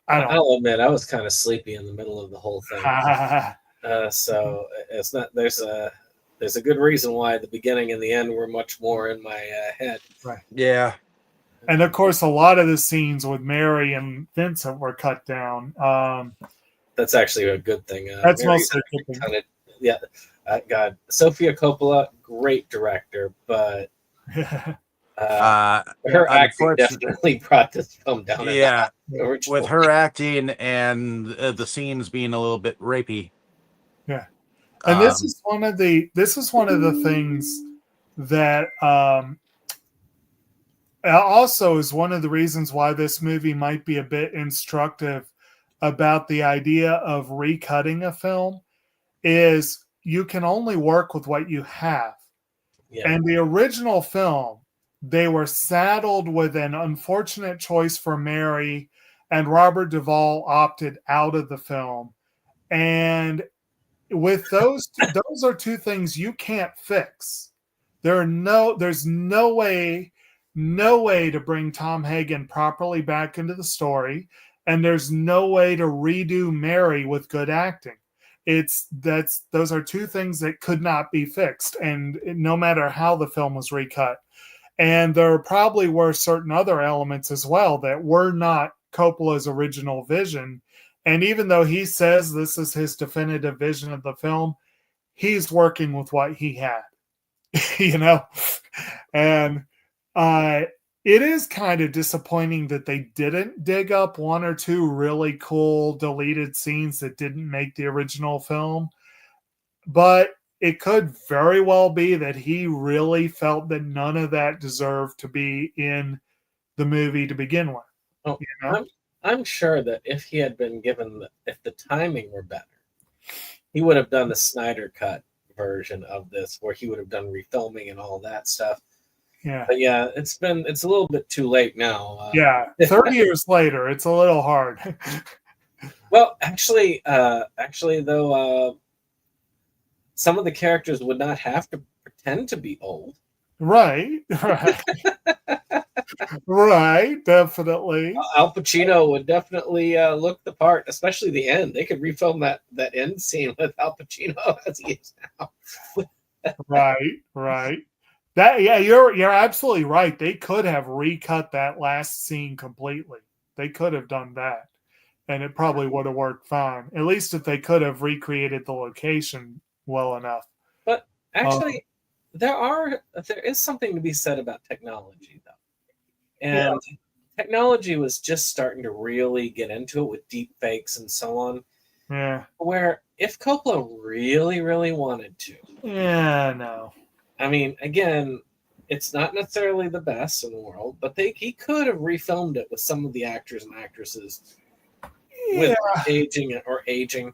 I'll admit I was kind of sleepy in the middle of the whole thing. So it's not there's a good reason why the beginning and the end were much more in my head. Right. Yeah. And of course, a lot of the scenes with Mary and Vincent were cut down. That's actually a good thing. That's mostly a good thing. God, Sofia Coppola, great director, but her acting definitely brought this film down. Yeah, with her acting and the scenes being a little bit rapey. Yeah, and this is one of the things that also is one of the reasons why this movie might be a bit instructive about the idea of recutting a film is you can only work with what you have. Yeah. And the original film, they were saddled with an unfortunate choice for Mary, and Robert Duvall opted out of the film. And with those are two things you can't fix. There's no way to bring Tom Hagen properly back into the story, and there's no way to redo Mary with good acting. Those are two things that could not be fixed, and no matter how the film was recut. And there probably were certain other elements as well that were not Coppola's original vision. And even though he says this is his definitive vision of the film, he's working with what he had, and it is kind of disappointing that they didn't dig up one or two really cool deleted scenes that didn't make the original film. But it could very well be that he really felt that none of that deserved to be in the movie to begin with. Oh, I'm sure that if he had been given, if the timing were better, he would have done the Snyder cut version of this, where he would have done refilming and all that stuff. Yeah. But yeah, it's a little bit too late now. Yeah. 30 years later, it's a little hard. Well, actually though, some of the characters would not have to pretend to be old. Right. Right. Definitely. Al Pacino would definitely look the part, especially the end. They could refilm that end scene with Al Pacino as he is now. Right. You're absolutely right. They could have recut that last scene completely. They could have done that, and it probably would have worked fine. At least if they could have recreated the location well enough. But actually, there is something to be said about technology, though, and technology was just starting to really get into it with deep fakes and so on. Yeah. Where if Coppola really, really wanted to, no. I mean, again, it's not necessarily the best in the world, but he could have refilmed it with some of the actors and actresses with aging.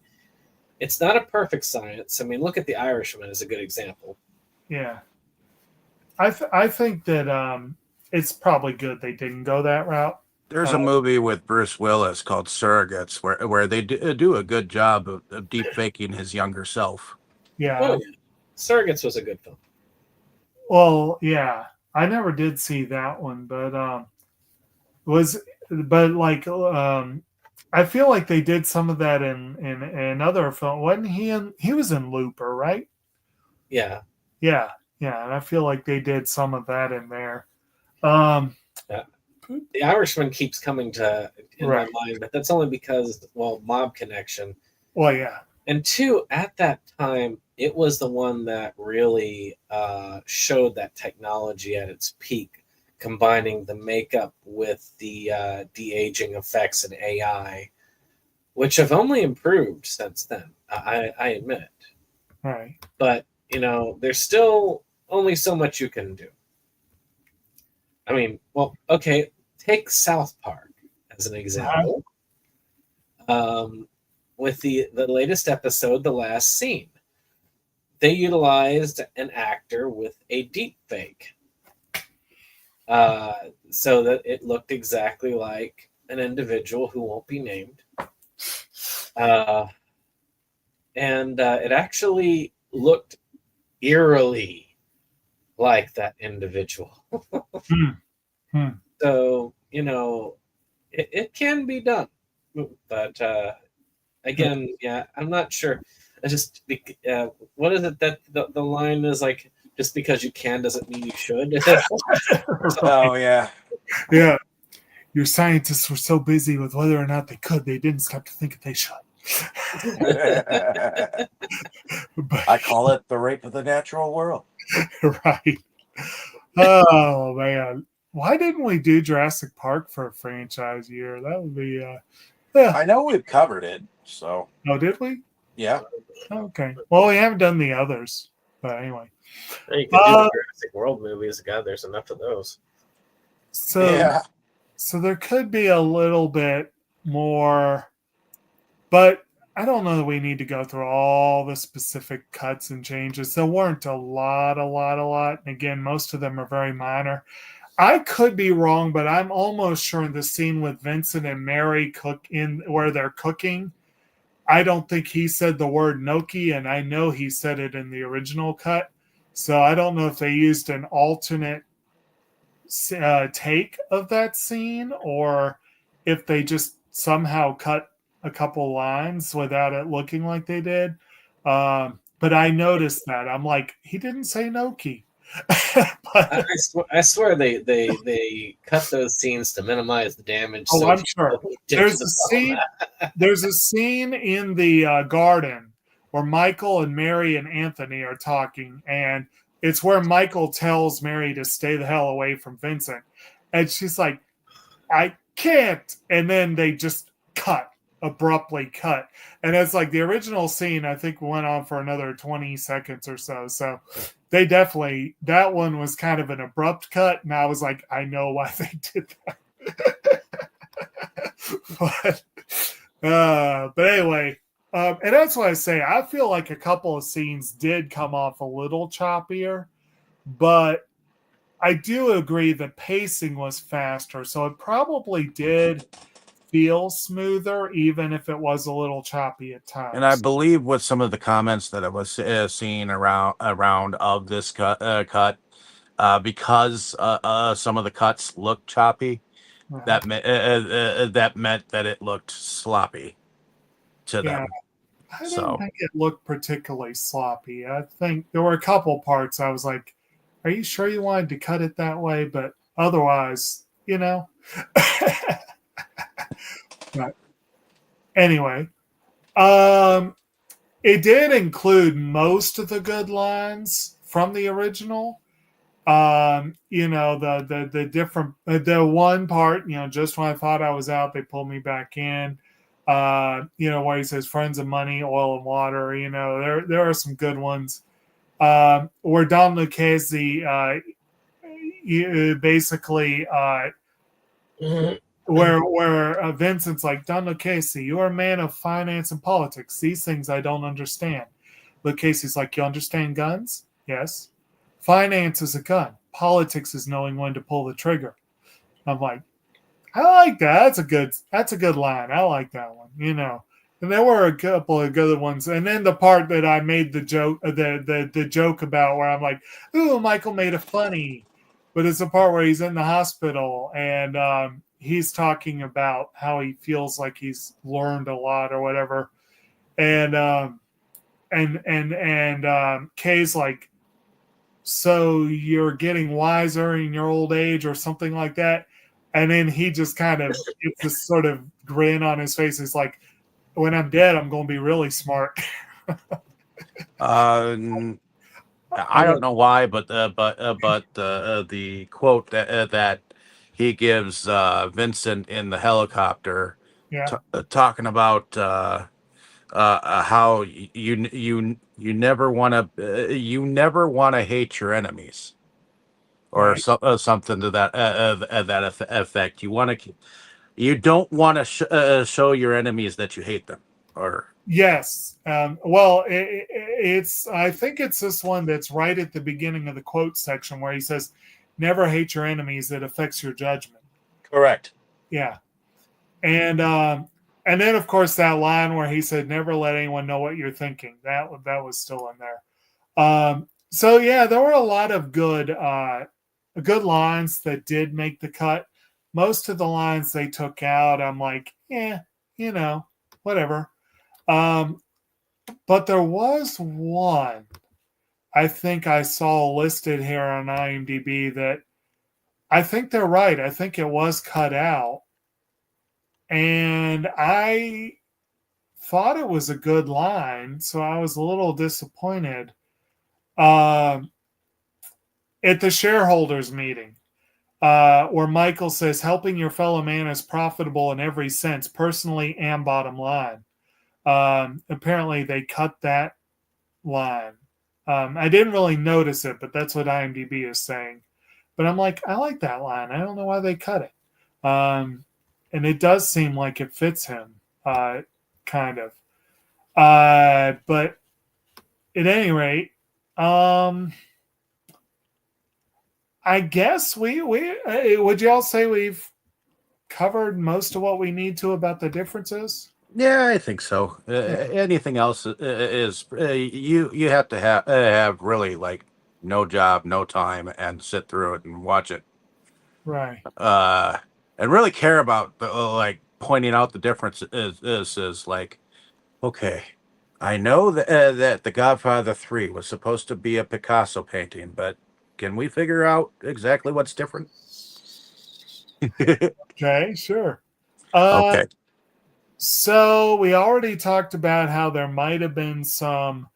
It's not a perfect science. I mean, look at The Irishman as a good example. Yeah. I think that it's probably good they didn't go that route. There's a movie with Bruce Willis called Surrogates where they do a good job of deep faking his younger self. Yeah. Oh, yeah. Surrogates was a good film. Well, yeah. I never did see that one, but I feel like they did some of that in another film. Wasn't he was in Looper, right? Yeah. Yeah. And I feel like they did some of that in there. Yeah. The Irishman keeps coming to my mind, but that's only because, mob connection. Well, yeah. And two, at that time, it was the one that really showed that technology at its peak, combining the makeup with the de-aging effects and AI, which have only improved since then. I admit. Right. But, there's still only so much you can do. I mean, okay, take South Park as an example. With the latest episode, The Last Scene, they utilized an actor with a deep fake so that it looked exactly like an individual who won't be named. And it actually looked eerily like that individual. So, it can be done. But again, I'm not sure. What is it that the line is like, just because you can doesn't mean you should? Oh, yeah. Yeah. Your scientists were so busy with whether or not they could, they didn't stop to think if they should. I call it the rape of the natural world. Right. Oh, man. Why didn't we do Jurassic Park for a franchise year? That would be... I know we've covered it, so... Oh, did we? Yeah. Okay. Well, we haven't done the others. But anyway. You can do the Jurassic World movies. God, there's enough of those. So there could be a little bit more... But I don't know that we need to go through all the specific cuts and changes. There weren't a lot. And again, most of them are very minor. I could be wrong, but I'm almost sure in the scene with Vincent and Mary where they're cooking, I don't think he said the word gnocchi, and I know he said it in the original cut. So I don't know if they used an alternate take of that scene or if they just somehow cut a couple lines without it looking like they did. But I noticed that. I'm like, he didn't say gnocchi. But, I swear they cut those scenes to minimize the damage. Oh, I'm sure. There's a scene in the garden where Michael and Mary and Anthony are talking, and it's where Michael tells Mary to stay the hell away from Vincent, and she's like, "I can't," and then they just abruptly cut, and it's like the original scene I think went on for another 20 seconds or so they definitely, that one was kind of an abrupt cut, and I was like, I know why they did that. but anyway, and that's why I say I feel like a couple of scenes did come off a little choppier, but I do agree the pacing was faster, so it probably did feel smoother, even if it was a little choppy at times. And I believe with some of the comments that I was seeing around of this cut, because some of the cuts looked choppy, that meant that it looked sloppy to them. I didn't think it looked particularly sloppy. I think there were a couple parts I was like, are you sure you wanted to cut it that way? But otherwise, But anyway, it did include most of the good lines from the original. The different, the one part, just when I thought I was out, they pulled me back in. Where he says friends and money, oil and water, there are some good ones. Where Don Lucchese basically where Vincent's like, Don Lucchese, you are a man of finance and politics. These things I don't understand. Lucchese's like, you understand guns? Yes. Finance is a gun. Politics is knowing when to pull the trigger. I'm like, I like that. That's a good line. I like that one. And there were a couple of good ones. And then the part that I made the joke, the joke about, where I'm like, ooh, Michael made it funny. But it's the part where he's in the hospital and he's talking about how he feels like he's learned a lot or whatever. And Kay's like, so you're getting wiser in your old age or something like that. And then he just kind of gets this sort of grin on his face. It's like, when I'm dead, I'm going to be really smart. I don't know why, but the quote that he gives Vincent in the helicopter, talking about how you never want to hate your enemies, or something to that effect. You don't want to show your enemies that you hate them, or yes. Well, I think it's this one that's right at the beginning of the quote section where he says, "Never hate your enemies; it affects your judgment." Correct. Yeah, and then of course that line where he said, "Never let anyone know what you're thinking." That was still in there. So yeah, there were a lot of good lines that did make the cut. Most of the lines they took out, I'm like, whatever. But there was one I think I saw listed here on IMDb that I think they're right. I think it was cut out. And I thought it was a good line, so I was a little disappointed. At the shareholders meeting, where Michael says, helping your fellow man is profitable in every sense, personally and bottom line. Apparently they cut that line. I didn't really notice it, but that's what IMDb is saying. But I'm like, I like that line. I don't know why they cut it. And it does seem like it fits him, kind of. But at any rate, I guess would y'all say we've covered most of what we need to about the differences? Yeah, I think so. Anything else is you have to have really like no job, no time, and sit through it and watch it, right? And really care about like pointing out the differences. Is like, okay, I know that the Godfather 3 was supposed to be a Picasso painting, but can we figure out exactly what's different? Okay, sure. Okay. So we already talked about how there might have been some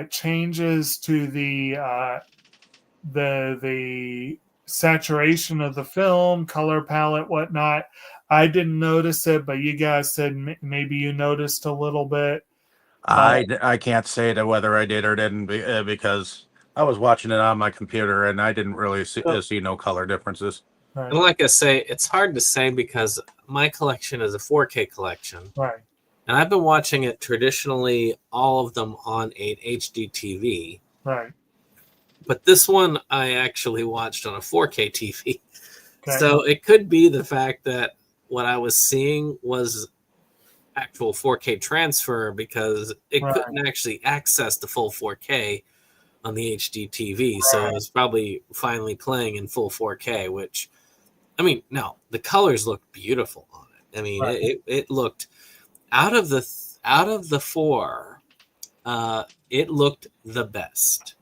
changes to the saturation of the film, color palette, whatnot. I didn't notice it, but you guys said maybe you noticed a little bit. I can't say to whether I did or didn't because I was watching it on my computer and I didn't really see no color differences. Right. And like I say, it's hard to say because my collection is a 4K collection. Right. And I've been watching it traditionally, all of them on a HD TV. Right. But this one I actually watched on a 4K TV. Okay. So it could be the fact that what I was seeing was actual 4K transfer, because it couldn't actually access the full 4K on the HD TV. Right. So it was probably finally playing in full 4K, which, I mean, no, the colors looked beautiful on it. I mean, it looked, out of the four, it looked the best.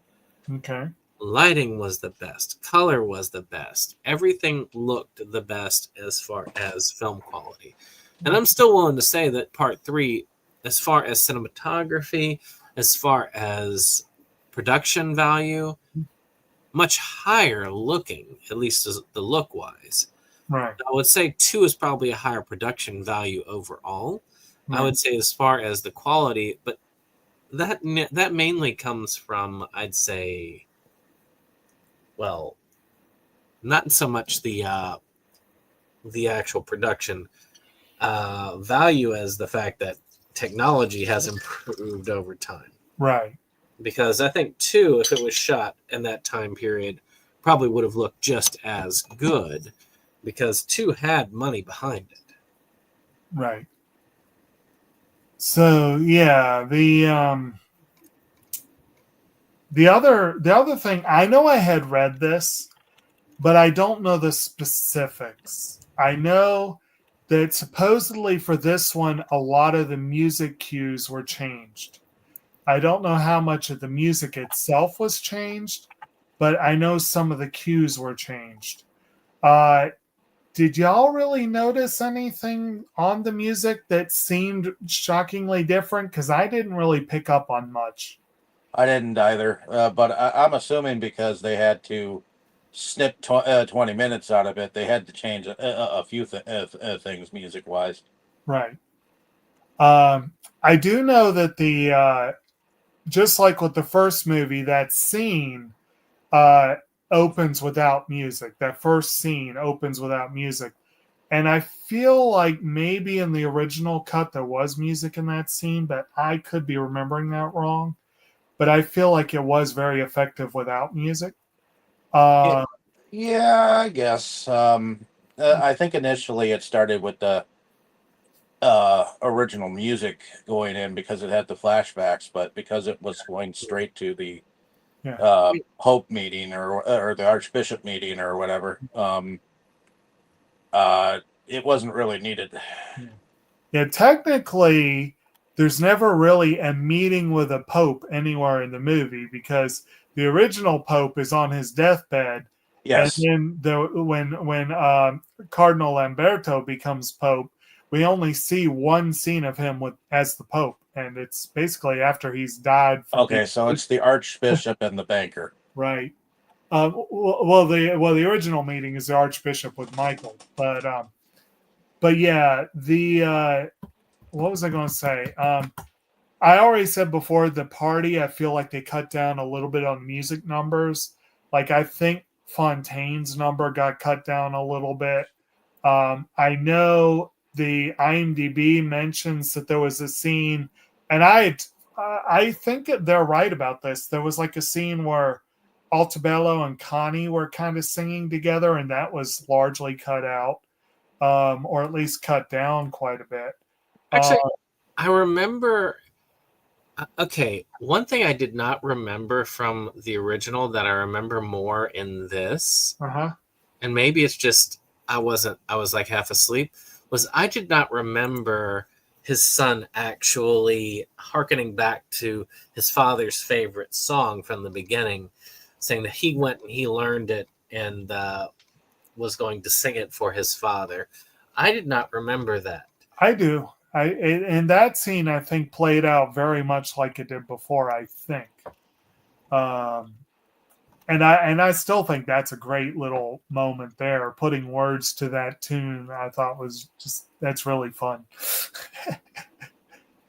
Okay. Lighting was the best. Color was the best. Everything looked the best as far as film quality. And I'm still willing to say that part 3, as far as cinematography, as far as production value, much higher looking, at least as the look wise. Right. I would say 2 is probably a higher production value overall. Right. I would say as far as the quality, but that mainly comes from, I'd say, well, not so much the actual production value as the fact that technology has improved over time. Right. Because I think 2, if it was shot in that time period, probably would have looked just as good, because 2 had money behind it. Right. So yeah, the other thing, I know I had read this, but I don't know the specifics. I know that supposedly for this one, a lot of the music cues were changed. I don't know how much of the music itself was changed, but I know some of the cues were changed. Did y'all really notice anything on the music that seemed shockingly different? Because I didn't really pick up on much. I didn't either, but I'm assuming because they had to snip 20 minutes out of it, they had to change a few things music-wise. Right. I do know that the just like with the first movie, that scene opens without music. That first scene opens without music. And I feel like maybe in the original cut there was music in that scene, but I could be remembering that wrong. But I feel like it was very effective without music. Yeah, I guess. I think initially it started with the original music going in because it had the flashbacks, but because it was going straight to the Pope meeting or the Archbishop meeting or whatever, it wasn't really needed. Yeah, technically, there's never really a meeting with a pope anywhere in the movie because the original pope is on his deathbed. Yes. And then when Cardinal Lamberto becomes pope, we only see one scene of him as the pope, and it's basically after he's died. Okay, so it's the Archbishop and the banker. Right. Well, the original meeting is the Archbishop with Michael, but yeah, what was I going to say? I already said before the party, I feel like they cut down a little bit on music numbers. Like I think Fontaine's number got cut down a little bit. I know the IMDb mentions that there was a scene, and I think they're right about this. There was like a scene where Altabello and Connie were kind of singing together, and that was largely cut out, or at least cut down quite a bit. Actually, I remember. Okay, one thing I did not remember from the original that I remember more in this, and maybe it's just I was like half asleep, was I did not remember his son actually hearkening back to his father's favorite song from the beginning, saying that he went and he learned it and was going to sing it for his father. I did not remember that. I do. And that scene, I think, played out very much like it did before, I think. And I still think that's a great little moment there. Putting words to that tune, I thought was just, that's really fun.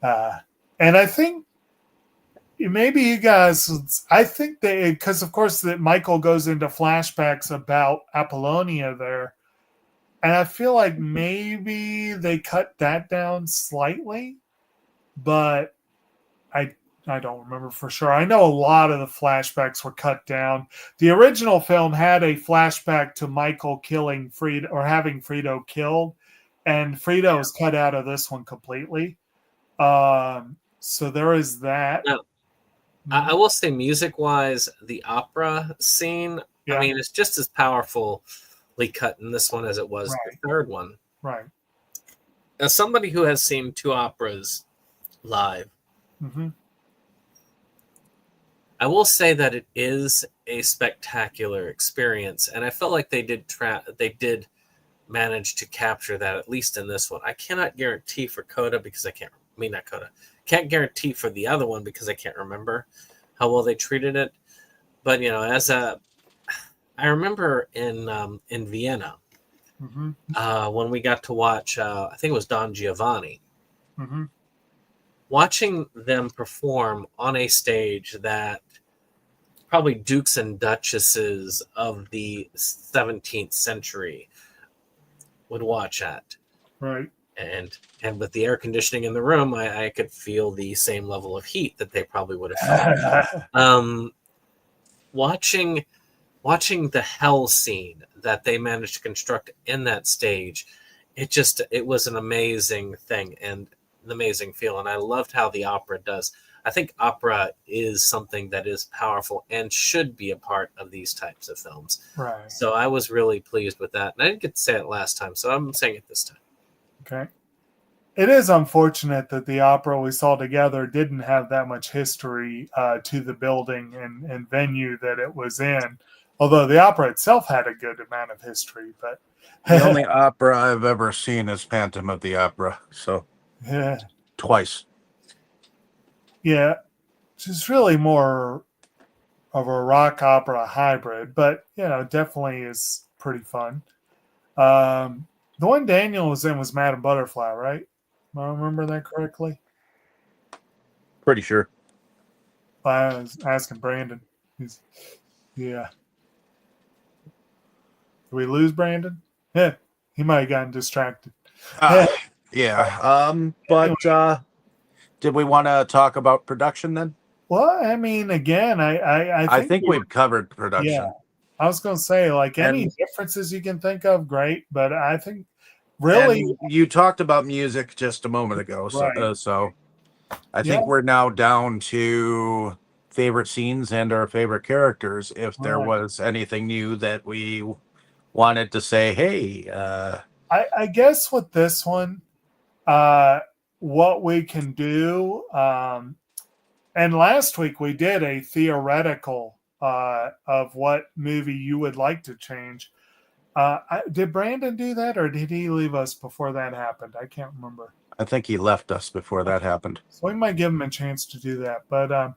And I think maybe you guys, I think because of course that Michael goes into flashbacks about Apollonia there. And I feel like maybe they cut that down slightly, but I don't remember for sure. I know a lot of the flashbacks were cut down. The original film had a flashback to Michael killing Frito or having Frito killed, and Frito is cut out of this one completely. So there is that. Now, I will say, music-wise, the opera scene, I mean, it's just as powerfully cut in this one as it was the third one. Right. As somebody who has seen 2 operas live, I will say that it is a spectacular experience, and I felt like they did manage to capture that, at least in this one. I cannot guarantee for Coda because not Coda. Can't guarantee for the other one because I can't remember how well they treated it. But I remember in Vienna when we got to watch, I think it was Don Giovanni. Watching them perform on a stage that probably dukes and duchesses of the 17th century would watch at. Right. And with the air conditioning in the room, I could feel the same level of heat that they probably would have felt. Watching the hell scene that they managed to construct in that stage, it was an amazing thing and an amazing feel. And I loved how the opera does. I think opera is something that is powerful and should be a part of these types of films. Right. So I was really pleased with that. And I didn't get to say it last time, so I'm saying it this time. Okay. It is unfortunate that the opera we saw together didn't have that much history to the building and venue that it was in. Although the opera itself had a good amount of history, but the only opera I've ever seen is Phantom of the Opera. So twice. Yeah, it's really more of a rock opera hybrid, but definitely is pretty fun. The one Daniel was in was Madame Butterfly, right? Do I remember that correctly? Pretty sure. I was asking Brandon. Yeah. Did we lose Brandon? Yeah, he might have gotten distracted. Yeah. But did we want to talk about production then? Well, I mean, again, I think we've covered production. Yeah. I was going to say, any differences you can think of, great. But I think really... And you talked about music just a moment ago. Right. So I think we're now down to favorite scenes and our favorite characters. If there was anything new that we wanted to say, hey. I guess with this one, what we can do... and last week we did a theoretical of what movie you would like to change. Did Brandon do that, or did he leave us before that happened? I can't remember. I think he left us before that happened. So we might give him a chance to do that. But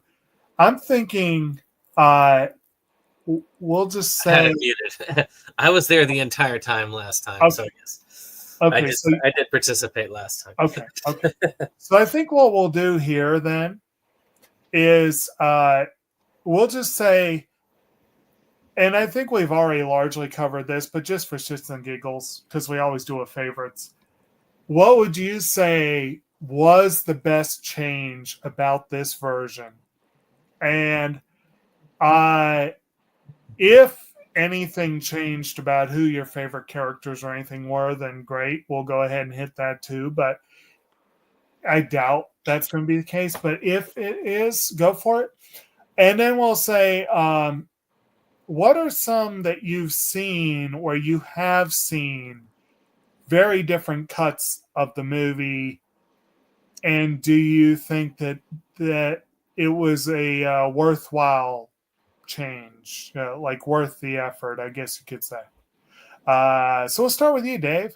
I'm thinking we'll just say... I had it muted. I was there the entire time last time. Okay. So yes. Okay, I did participate last time. Okay. So I think what we'll do here then is we'll just say, and I think we've already largely covered this, but just for shits and giggles, because we always do a favorites, what would you say was the best change about this version? And if anything changed about who your favorite characters or anything were, then great, we'll go ahead and hit that too. But I doubt that's going to be the case. But if it is, go for it. And then we'll say, what are some that you've seen or you have seen very different cuts of the movie? And do you think that it was a worthwhile change, worth the effort, I guess you could say. So we'll start with you, Dave.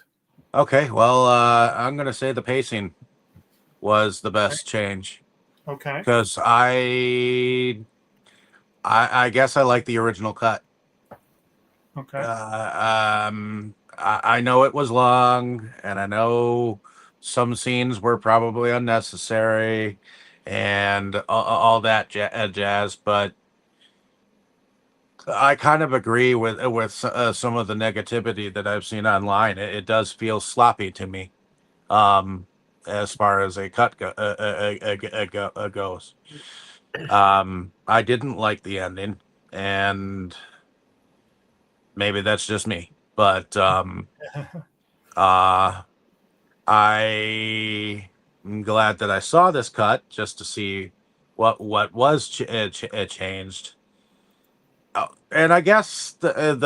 Okay, well, I'm going to say the pacing was the best change. Okay. Because I guess I like the original cut. Okay. I know it was long, and I know some scenes were probably unnecessary, and all that jazz, but I kind of agree with some of the negativity that I've seen online. It does feel sloppy to me, as far as a cut goes. I didn't like the ending, and maybe that's just me. But I'm glad that I saw this cut just to see what was changed. And I guess the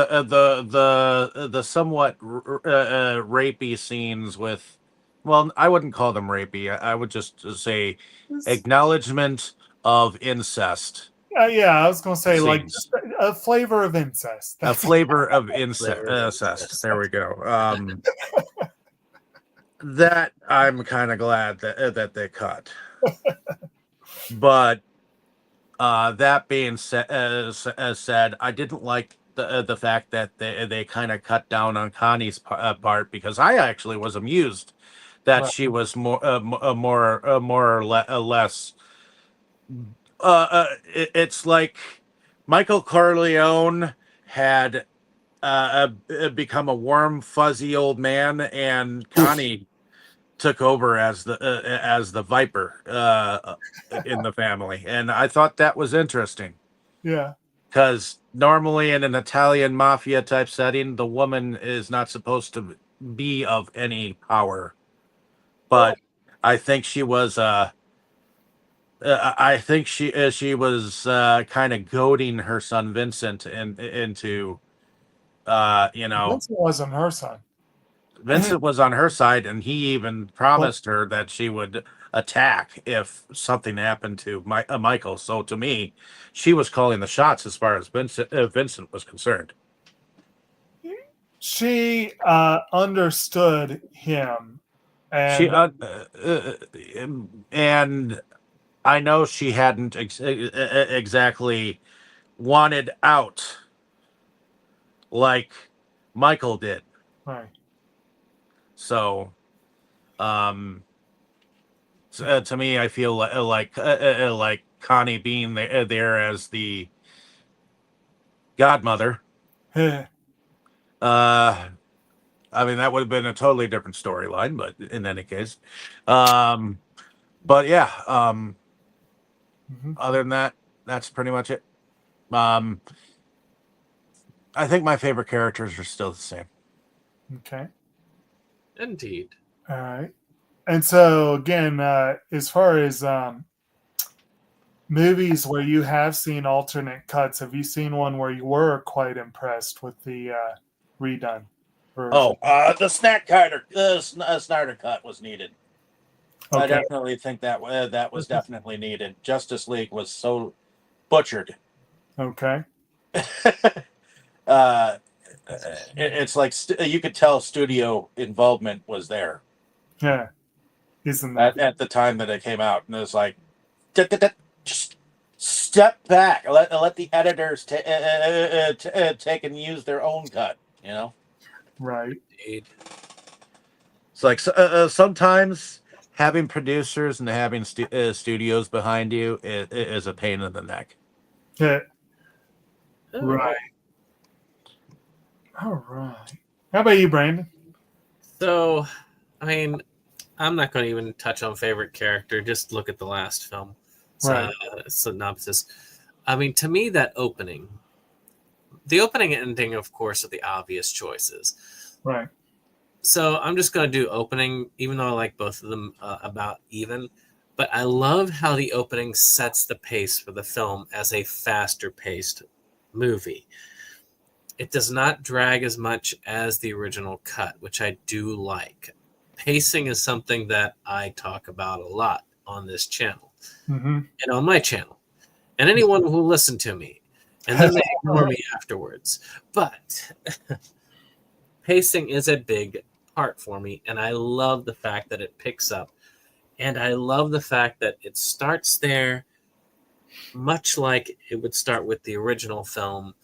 somewhat rapey scenes with, well, I wouldn't call them rapey. I would just say acknowledgement of incest Yeah, I was gonna say like scenes. just a flavor of incest. A flavor of incest. Flavor of incest. There we go. That I'm kind of glad that they cut. But that being said, I didn't like the fact that they kind of cut down on Connie's part, because I actually was amused that Right. she was more or less. It's like Michael Corleone had become a warm, fuzzy old man, and Connie took over as the Viper in the family, and I thought that was interesting. Yeah. Because normally in an Italian mafia type setting, the woman is not supposed to be of any power, but I think she was. I think she was kind of goading her son Vincent into, Vincent wasn't her son. Vincent was on her side, and he even promised her that she would attack if something happened to Michael. So to me, she was calling the shots as far as Vincent was concerned. She understood him, and She and I know she hadn't exactly wanted out like Michael did. right. So, to me, I feel like Connie being there as the godmother. I mean, that would have been a totally different storyline, but in any case, but yeah. Other than that, that's pretty much it. I think my favorite characters are still the same. Okay. Indeed. All right. And so again, as far as movies where you have seen alternate cuts, have you seen one where you were quite impressed with the redone version? The Snyder cut was needed. Okay. I definitely think that was definitely needed. Justice League was so butchered. Okay. It's like you could tell studio involvement was there. Yeah. Isn't that at the time that it came out, and it was like, just step back, let the editors take and use their own cut. right? Indeed. It's like sometimes having producers and having studios behind you is a pain in the neck. Yeah. Oh. Right. All right. How about you, Brandon? So, I mean, I'm not going to even touch on favorite character. Just look at the last film. Right. Synopsis. I mean, to me, the opening and ending, of course, are the obvious choices. Right. So I'm just going to do opening, even though I like both of them about even. But I love how the opening sets the pace for the film as a faster paced movie. It does not drag as much as the original cut, which I do like. Pacing is something that I talk about a lot on this channel and on my channel, and anyone who will listen to me, and then they ignore me afterwards. But pacing is a big part for me, and I love the fact that it picks up, and I love the fact that it starts there, much like it would start with the original film.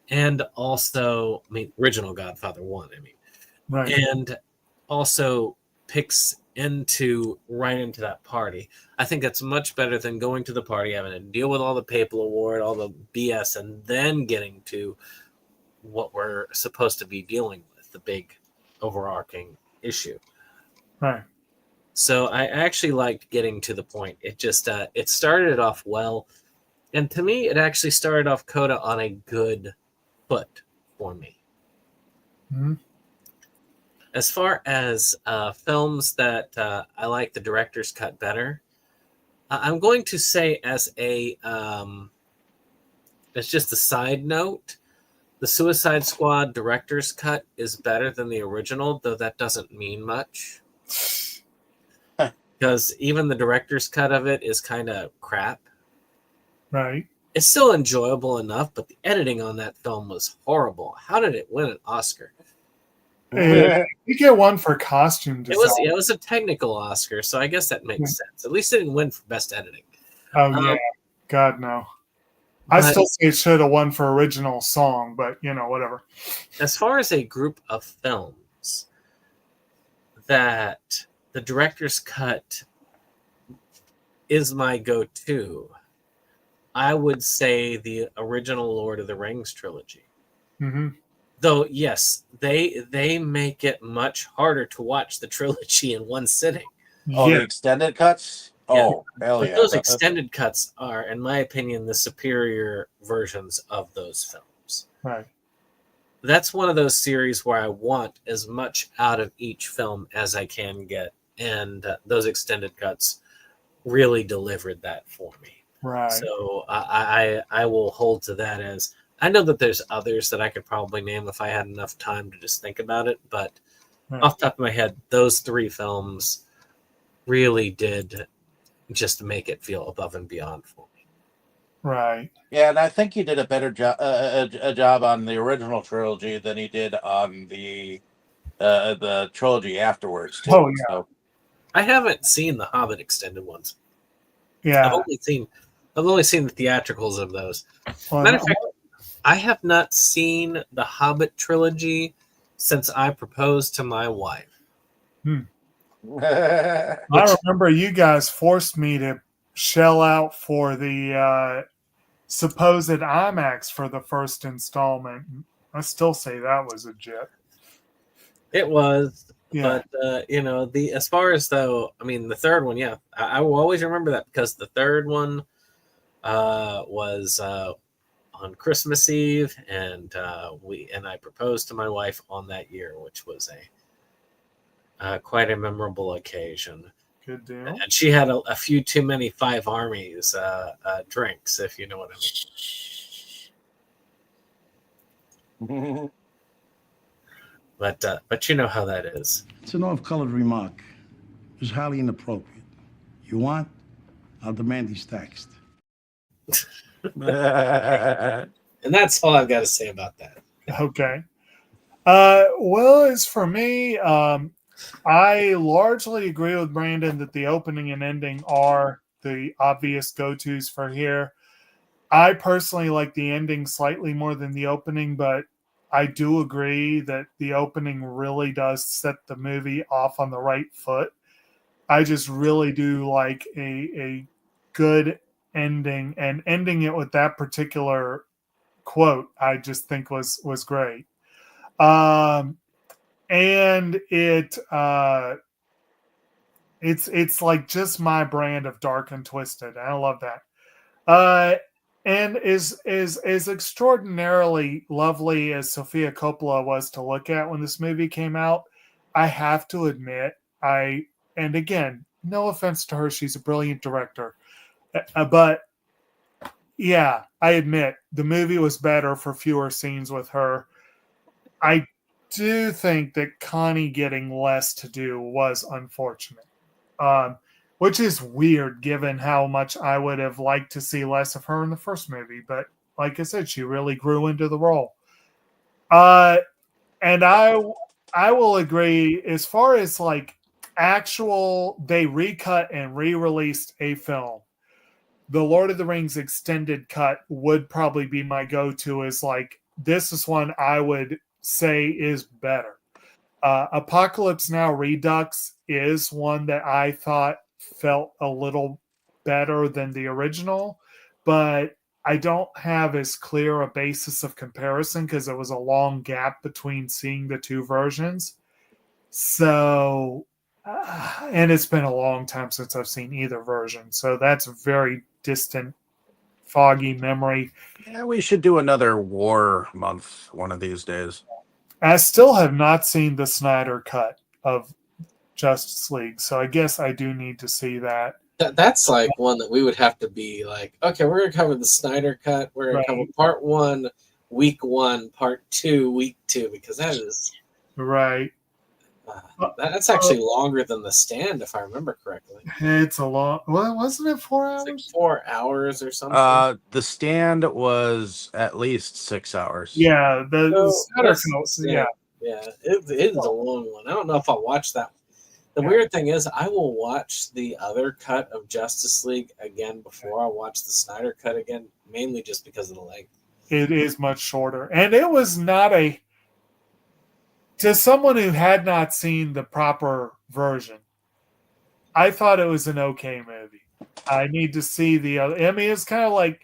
And also, original Godfather 1, Right. and also picks right into that party. I think that's much better than going to the party, having to deal with all the papal award, all the BS, and then getting to what we're supposed to be dealing with, the big overarching issue. Right. So I actually liked getting to the point. It just it started off well, and to me, it actually started off Coda on a good foot for me. Mm-hmm. As far as films that I like the director's cut better, I'm going to say as just a side note, the Suicide Squad director's cut is better than the original, though that doesn't mean much. Because even the director's cut of it is kind of crap. Right. It's still enjoyable enough, but the editing on that film was horrible. How did it win an Oscar? You get one for costume design. It was a technical Oscar, so I guess that makes sense. At least it didn't win for best editing. Oh yeah, God no. I still say it should have won for original song, but whatever. As far as a group of films that the director's cut is my go-to, I would say the original Lord of the Rings trilogy. Mm-hmm. Though, yes, they make it much harder to watch the trilogy in one sitting. Oh, the extended cuts? Oh, hell but yeah. Those extended cuts are, in my opinion, the superior versions of those films. Right. That's one of those series where I want as much out of each film as I can get. And those extended cuts really delivered that for me. Right. So I will hold to that as... I know that there's others that I could probably name if I had enough time to just think about it, but off the top of my head, those three films really did just make it feel above and beyond for me. Right. Yeah, and I think he did a better job a job on the original trilogy than he did on the trilogy afterwards, too. Oh, yeah. So. I haven't seen the Hobbit extended ones. Yeah. I've only seen the theatricals of those. Well, Matter of fact, I have not seen the Hobbit trilogy since I proposed to my wife. I remember you guys forced me to shell out for the supposed IMAX for the first installment. I still say that was a jet. It was, yeah. But as far as the third one, yeah, I will always remember that because the third one was on Christmas Eve, and I proposed to my wife on that year, which was quite a memorable occasion. Good deal. And she had a few too many Five Armies drinks, if you know what I mean. But you know how that is. It's an off-colored remark. It's highly inappropriate. You want? I'll demand he's taxed. And that's all I've got to say about that. Okay. Well, as for me, I largely agree with Brandon that the opening and ending are the obvious go-tos for here. I personally like the ending slightly more than the opening, but I do agree that the opening really does set the movie off on the right foot. I just really do like a good ending, and ending it with that particular quote I just think was great. And it's like just my brand of dark and twisted. I love that. And is extraordinarily lovely as Sofia Coppola was to look at when this movie came out, I have to admit, and again, no offense to her, she's a brilliant director, but yeah, I admit the movie was better for fewer scenes with her. I do think that Connie getting less to do was unfortunate, which is weird given how much I would have liked to see less of her in the first movie. But like I said, she really grew into the role. And I will agree as far as like they recut and re-released a film. The Lord of the Rings extended cut would probably be my go-to, is like, this is one I would say is better. Apocalypse Now Redux is one that I thought felt a little better than the original, but I don't have as clear a basis of comparison because there was a long gap between seeing the two versions. So, and it's been a long time since I've seen either version. So that's a very distant, foggy memory. Yeah, we should do another war month one of these days. I still have not seen the Snyder cut of Justice League, so I guess I do need to see that. That's like one that we would have to be like, okay, we're going to cover the Snyder cut. We're going to cover part 1, week 1, part 2, week 2, because that is... Right. That's actually longer than The Stand, if I remember correctly. It's a long... Well, wasn't it 4 hours? It's like 4 hours or something. The Stand was at least 6 hours. Yeah, the Snyder cut, yeah. Yeah, it is a long one. I don't know if I'll watch that. The weird thing is, I will watch the other cut of Justice League again before I watch the Snyder cut again, mainly just because of the length. It is much shorter. And it was not a... To someone who had not seen the proper version, I thought it was an okay movie. I need to see the other... I mean, it's kind of like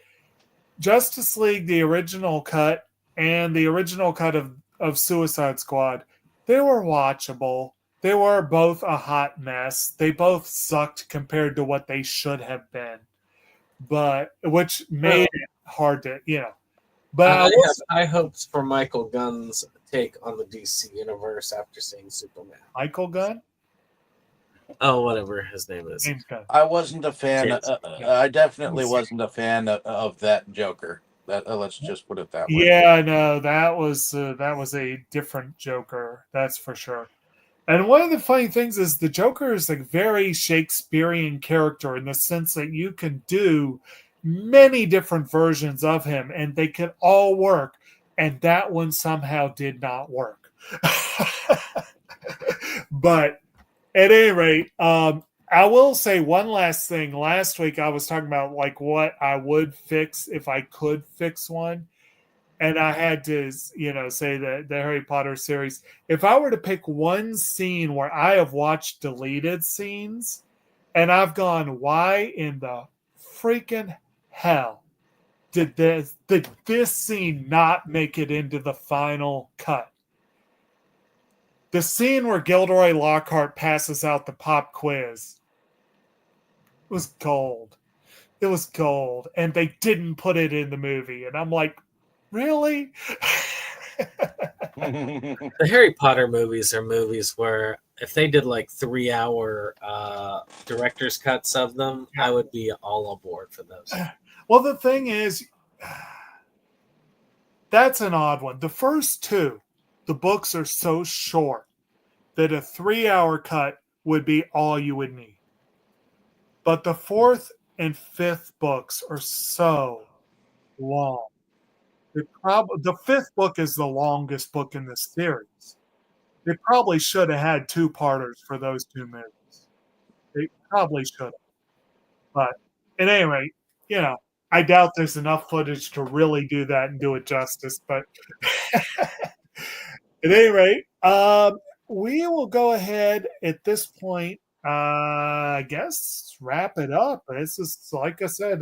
Justice League, the original cut, and the original cut of Suicide Squad. They were watchable. They were both a hot mess. They both sucked compared to what they should have been, but which made it hard to, But I have high hopes for Michael Gunn's take on the DC universe after seeing Superman. Michael Gunn? Oh, whatever his name is. James Gunn. I wasn't a fan. I definitely wasn't a fan of that Joker. Let's just put it that way. Yeah, no, that was a different Joker. That's for sure. And one of the funny things is the Joker is a very Shakespearean character in the sense that you can do many different versions of him and they could all work. And that one somehow did not work. But at any rate, I will say one last thing. Last week I was talking about like what I would fix if I could fix one. And I had to, say the Harry Potter series. If I were to pick one scene where I have watched deleted scenes and I've gone, why in the freaking hell did this scene not make it into the final cut? The scene where Gilderoy Lockhart passes out the pop quiz was gold. It was gold. And they didn't put it in the movie. And I'm like, really? The Harry Potter movies are movies where if they did like 3-hour director's cuts of them, I would be all aboard for those. Well, the thing is, that's an odd one. The first two, the books are so short that a 3-hour cut would be all you would need. But the 4th and 5th books are so long. The 5th book is the longest book in this series. They probably should have had 2-parters for those 2 movies. They probably should have. But at any rate, I doubt there's enough footage to really do that and do it justice. But at any rate, we will go ahead at this point, I guess, wrap it up. This is, like I said,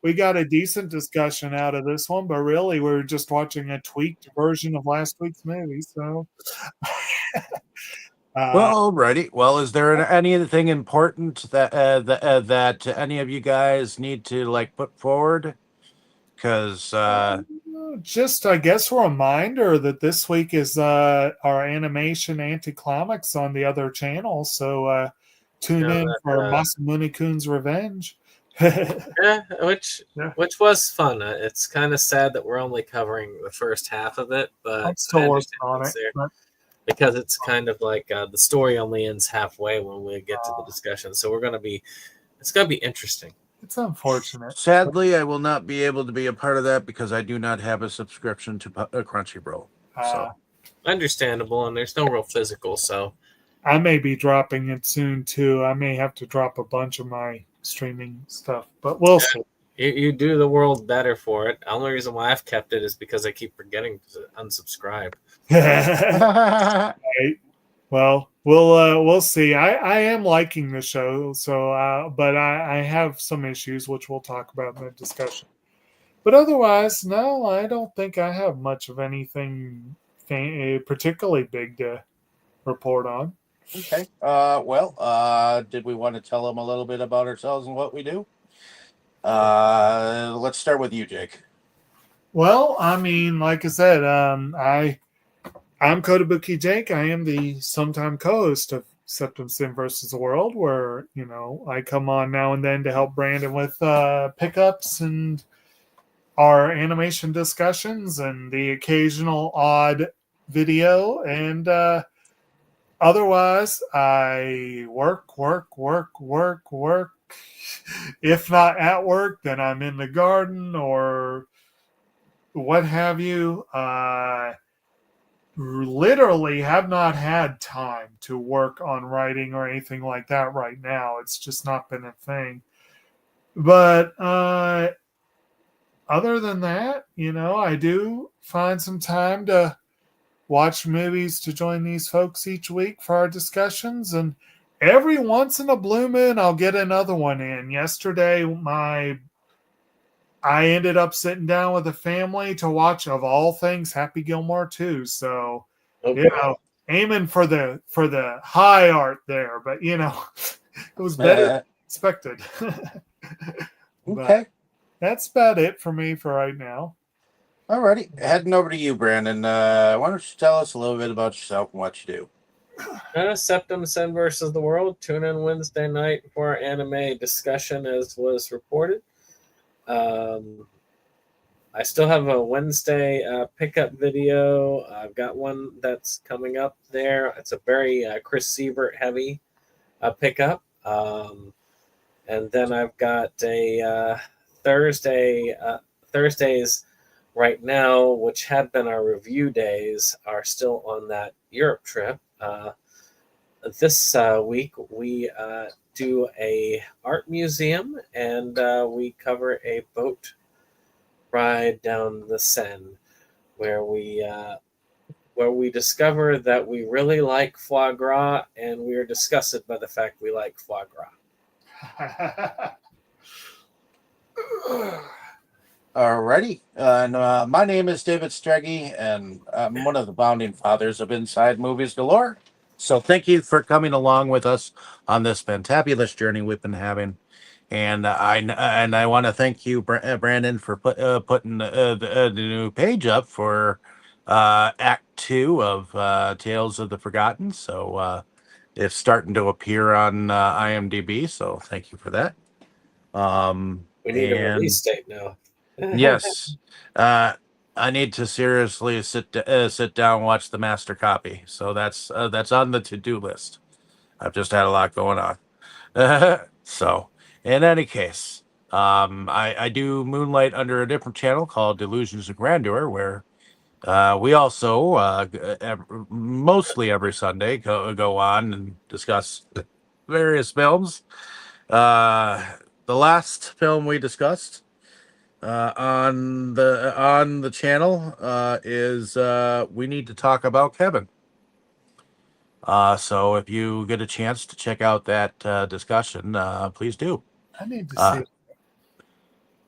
we got a decent discussion out of this one, but really we were just watching a tweaked version of last week's movie. So, well, alrighty. Well, is there anything important that any of you guys need to put forward? Because just, I guess, a reminder that this week is our animation anticlimax on the other channel. So tune in for Masamune-kun's Revenge. Which was fun. It's kind of sad that we're only covering the first half of it, but I'm still working on it. Because it's kind of like the story only ends halfway when we get to the discussion. So it's going to be interesting. It's unfortunate. Sadly, I will not be able to be a part of that because I do not have a subscription to Crunchyroll. So understandable, and there's no real physical. So I may be dropping it soon too. I may have to drop a bunch of my streaming stuff, but we'll see. You do the world better for it. The only reason why I've kept it is because I keep forgetting to unsubscribe. Right. Well, we'll see. I am liking the show, so but I have some issues which we'll talk about in the discussion. But otherwise, no, I don't think I have much of anything particularly big to report on. Okay. Did we want to tell them a little bit about ourselves and what we do? Let's start with you, Jake. Well, I mean, like I said, I'm Kotobukijake. I am the sometime co-host of SeptumSin versus the World, where I come on now and then to help Brandon with pickups and our animation discussions and the occasional odd video. And otherwise, I work. If not at work, then I'm in the garden or what have you. Literally have not had time to work on writing or anything like that right now. It's just not been a thing. But other than that, I do find some time to watch movies to join these folks each week for our discussions. And every once in a blue moon, I'll get another one in. Yesterday, I ended up sitting down with a family to watch, of all things, Happy Gilmore 2. So, aiming for the high art there, but it was better than expected. Okay. That's about it for me for right now. Alrighty, heading over to you, Brandon. Why don't you tell us a little bit about yourself and what you do? SeptumSin versus the World. Tune in Wednesday night for our anime discussion, as was reported. I still have a Wednesday pickup video. I've got one that's coming up there. It's a very Chris Siebert heavy pickup. And then I've got a Thursdays right now, which had been our review days, are still on that Europe trip. This week we do a art museum, and we cover a boat ride down the Seine, where we discover that we really like foie gras, and we are disgusted by the fact we like foie gras. Alrighty, and my name is David Streggy, and I'm one of the founding fathers of Inside Movies Galore. So thank you for coming along with us on this fantabulous journey we've been having. And I want to thank you, Brandon, for putting the new page up for Act 2 of Tales of the Forgotten. So it's starting to appear on IMDb. So thank you for that. We need a release date now. Yes, I need to seriously sit down and watch the master copy. So that's on the to-do list. I've just had a lot going on. So. In any case, I do moonlight under a different channel called Delusions of Grandeur, where we also mostly every Sunday go on and discuss various films. The last film we discussed on the channel is We Need to Talk About Kevin. So if you get a chance to check out that discussion, please do. I need to see it.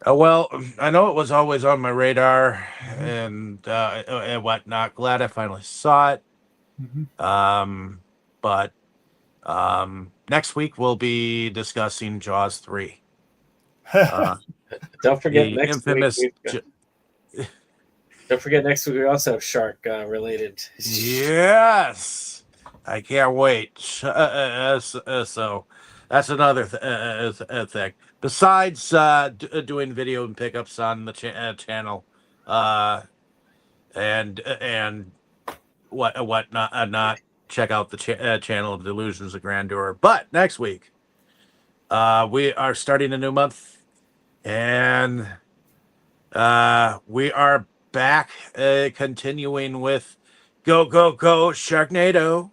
Well, I know it was always on my radar and whatnot. Glad I finally saw it. But next week we'll be discussing Jaws 3. Don't forget next week. Don't forget next week we also have shark related. Yes, I can't wait. So that's another thing. Besides doing video and pickups on the channel, and what not check out the channel of Delusions of Grandeur. But next week, we are starting a new month, and we are back continuing with Go Sharknado.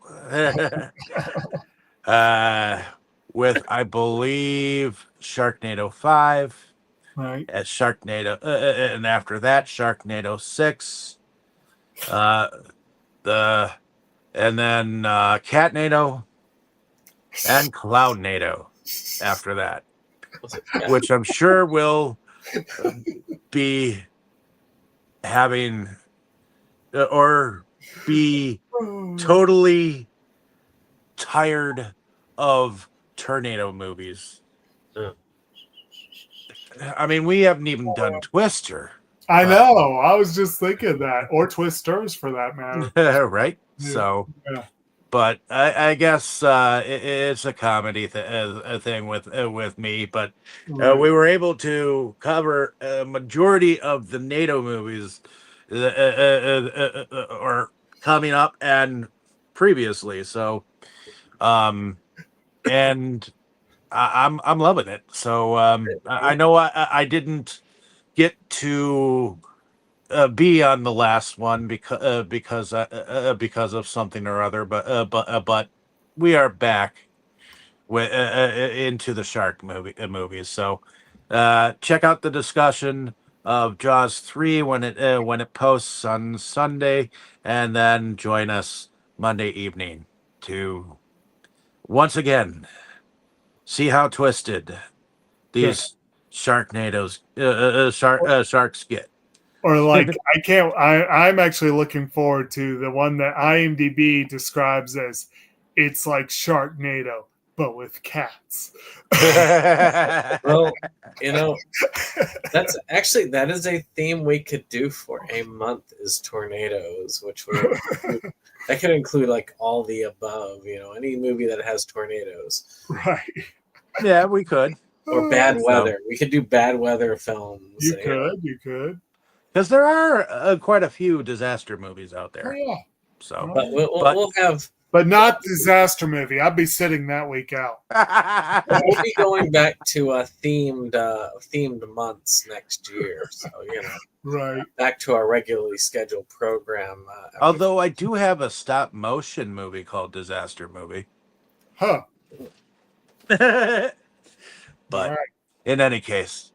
With, I believe, Sharknado 5. Right. At Sharknado, and after that, Sharknado 6. The and then Catnado and Cloudnado after that, which I'm sure will be having or be totally tired of tornado movies. I mean, we haven't even done Twister. I know. I was just thinking that, or Twisters for that matter. Right? Yeah. So, Yeah. but I guess it's a comedy thing with me. But Right. we were able to cover a majority of the NATO movies, or coming up and previously. So, and I'm loving it. So I know I didn't get to be on the last one because of something or other, but we are back with into the shark movies. So check out the discussion of Jaws 3 when it posts on Sunday, and then join us Monday evening to once again see how twisted these Sharknadoes sharks get. Or like I'm actually looking forward to the one that IMDb describes as it's like Sharknado, but with cats. Well, that is a theme we could do for a month, is tornadoes, which that could include like all the above, any movie that has tornadoes. Right. Yeah, we could. Or bad weather. We could do bad weather films. You could. Because there are quite a few disaster movies out there. Oh, yeah. So, but we'll have. But not disaster movie. I'll be sitting that week out. We'll be going back to themed months next year. So right, back to our regularly scheduled program. Although I do have a stop motion movie called Disaster Movie. Huh. But right. In any case,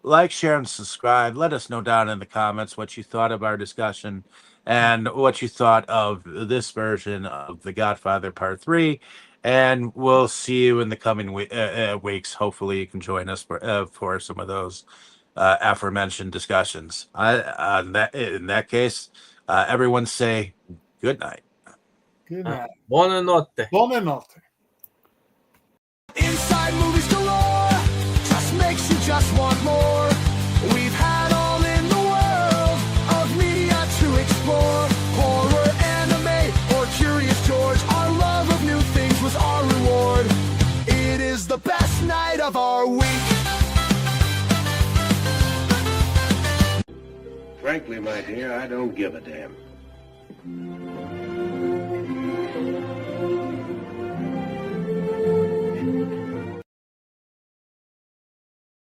like, share, and subscribe. Let us know down in the comments what you thought of our discussion and what you thought of this version of The Godfather Part 3. And we'll see you in the coming weeks. Hopefully you can join us for some of those aforementioned discussions. In that case, everyone say good night. Good night. Buonanotte. Buonanotte. Inside movies galore, just makes you just want more. We've had all in the world of media to explore. Horror, anime, or Curious George. Our love of new things was our reward. It is the best night of our week. Frankly, my dear, I don't give a damn.